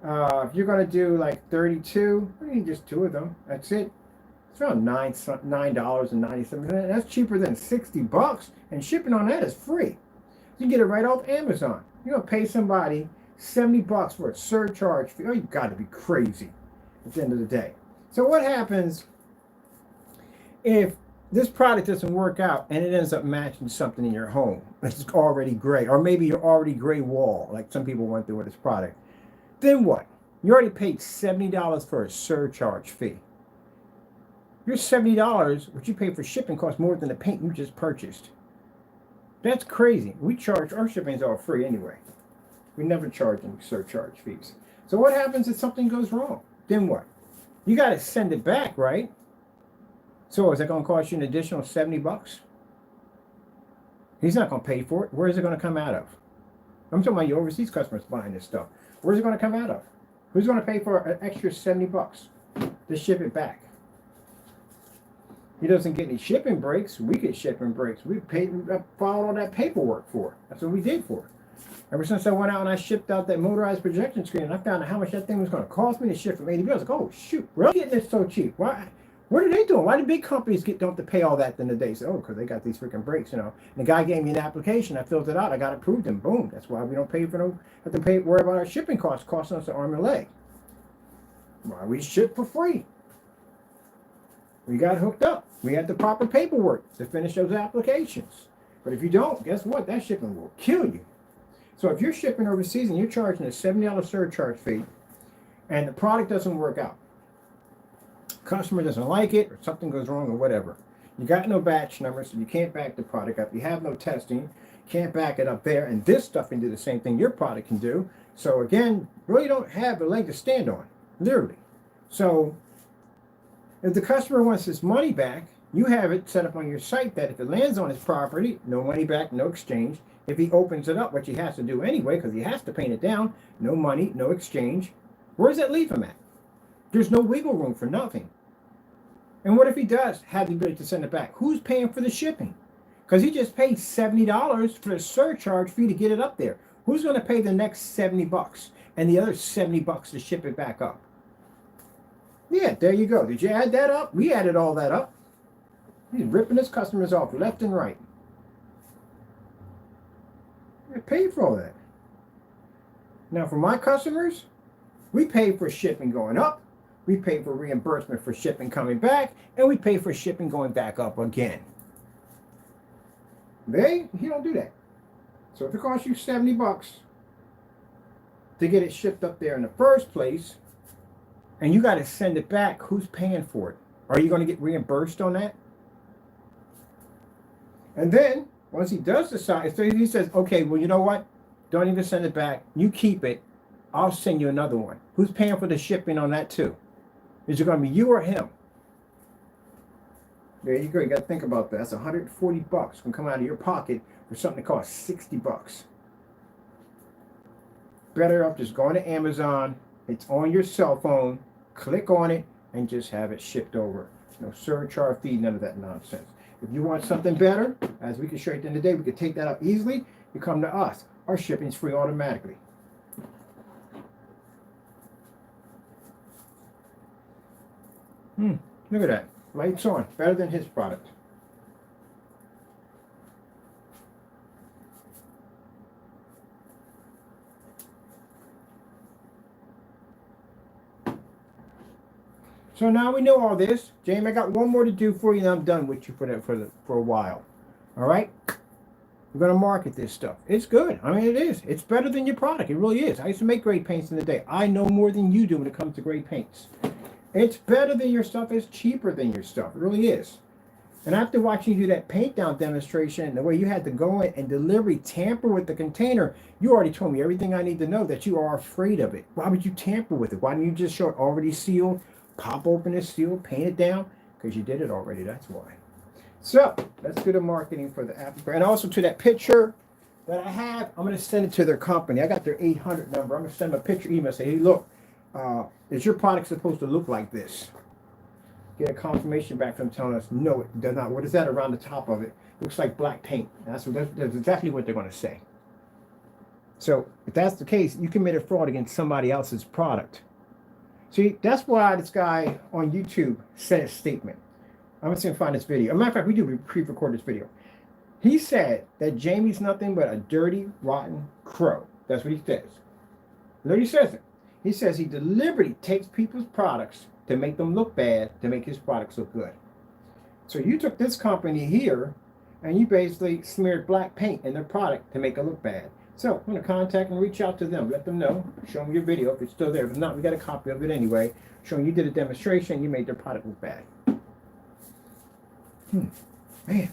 If you're going to do like 32, you need just two of them. That's it. It's around $9.97. That's cheaper than $60. And shipping on that is free. You can get it right off Amazon. You're going to pay somebody $70 for a surcharge fee. Oh, you've got to be crazy at the end of the day. So what happens if this product doesn't work out and it ends up matching something in your home that's already gray, or maybe your already gray wall, like some people went through with this product? Then what? You already paid $70 for a surcharge fee. Your $70, what you pay for shipping, costs more than the paint you just purchased. That's crazy. We charge, our shipping's all free anyway. We never charge any surcharge fees. So what happens if something goes wrong? Then what? You got to send it back, right? So is that going to cost you an additional $70? He's not going to pay for it. Where is it going to come out of? I'm talking about your overseas customers buying this stuff. Where's it going to come out of? Who's going to pay for an extra $70 to ship it back? He doesn't get any shipping breaks. We get shipping breaks. We followed all that paperwork for it. That's what we did for it. Ever since I went out and I shipped out that motorized projection screen, and I found out how much that thing was going to cost me to ship from ADB. I was like, oh shoot, really getting this so cheap? What are they doing? Why do big companies don't have to pay all that in the day? So, because they got these freaking breaks, And the guy gave me an application. I filled it out. I got approved, and boom. That's why we don't pay for no. Have to pay. Worry about our shipping costs costing us an arm and a leg. Why we ship for free? We got hooked up. We had the proper paperwork to finish those applications. But if you don't, guess what? That shipping will kill you. So if you're shipping overseas and you're charging a $70 surcharge fee, and the product doesn't work out, customer doesn't like it, or something goes wrong, or whatever, you got no batch number, so you can't back the product up. You have no testing, can't back it up there, and this stuff can do the same thing your product can do. So again, really don't have a leg to stand on, literally. So if the customer wants his money back, you have it set up on your site that if it lands on his property, no money back, no exchange. If he opens it up, which he has to do anyway, because he has to paint it down, no money, no exchange. Where does that leave him at? There's no wiggle room for nothing. And what if he does have the ability to send it back? Who's paying for the shipping? Because he just paid $70 for the surcharge fee to get it up there. Who's going to pay the next $70 and the other $70 to ship it back up? Yeah, there you go. Did you add that up? We added all that up. He's ripping his customers off left and right. I paid for all that. Now, for my customers, we pay for shipping going up, we pay for reimbursement for shipping coming back, and we pay for shipping going back up again. He don't do that. So if it costs you $70 to get it shipped up there in the first place, and you got to send it back, who's paying for it? Are you going to get reimbursed on that? And then, once he does decide, so he says, okay, well, you know what? Don't even send it back. You keep it. I'll send you another one. Who's paying for the shipping on that too? Is it going to be you or him? There you go. You got to think about that. That's $140 can come out of your pocket for something that costs $60. Better off just going to Amazon. It's on your cell phone. Click on it and just have it shipped over. No surcharge fee, none of that nonsense. If you want something better, as we can show you at the end of the day, we can take that up easily. You come to us. Our shipping is free automatically. Look at that. Lights on. Better than his product. So now we know all this. Jamie, I got one more to do for you, and I'm done with you for a while. All right? We're going to market this stuff. It's good. I mean, it is. It's better than your product. It really is. I used to make great paints in the day. I know more than you do when it comes to great paints. It's better than your stuff. It's cheaper than your stuff. It really is. And after watching you do that paint down demonstration, the way you had to go in and deliberately tamper with the container, you already told me everything I need to know that you are afraid of it. Why would you tamper with it? Why didn't you just show it already sealed, pop open it, seal, paint it down? Because you did it already. That's why. So let's do the marketing for the app. And also to that picture that I have, I'm going to send it to their company. I got their 800 number. I'm going to send them a picture email. Say, hey, look, is your product supposed to look like this? Get a confirmation back from them telling us, no, it does not. What is that around the top of it? Looks like black paint. That's exactly what they're going to say. So if that's the case, you committed fraud against somebody else's product. See, that's why this guy on YouTube said a statement. I'm just going to find this video. As a matter of fact, we do pre-record this video. He said that Jamie's nothing but a dirty, rotten crow. That's what he says. Look what he says it. He says he deliberately takes people's products to make them look bad, to make his products look good. So you took this company here, and you basically smeared black paint in their product to make it look bad. So I'm going to contact and reach out to them. Let them know. Show them your video if it's still there. If not, we got a copy of it anyway. Showing you did a demonstration, you made their product look bad. Man,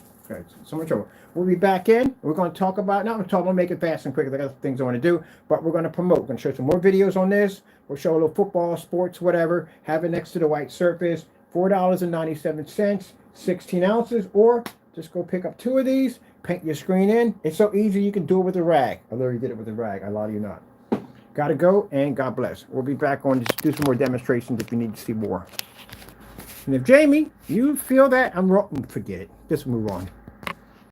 so much trouble. We'll be back in. We're going to talk about, now I'm talking, I'll make it fast and quick because I got things I want to do, but we're going to promote. We're going to show some more videos on this. We'll show a little football, sports, whatever. Have it next to the white surface. $4.97, 16 ounces, or just go pick up 2 of these, paint your screen in. It's so easy, you can do it with a rag. I literally did it with a rag. I lie to you not. Got to go, and God bless. We'll be back on to do some more demonstrations if you need to see more. And if Jamie, you feel that I'm wrong, forget it. Just move on.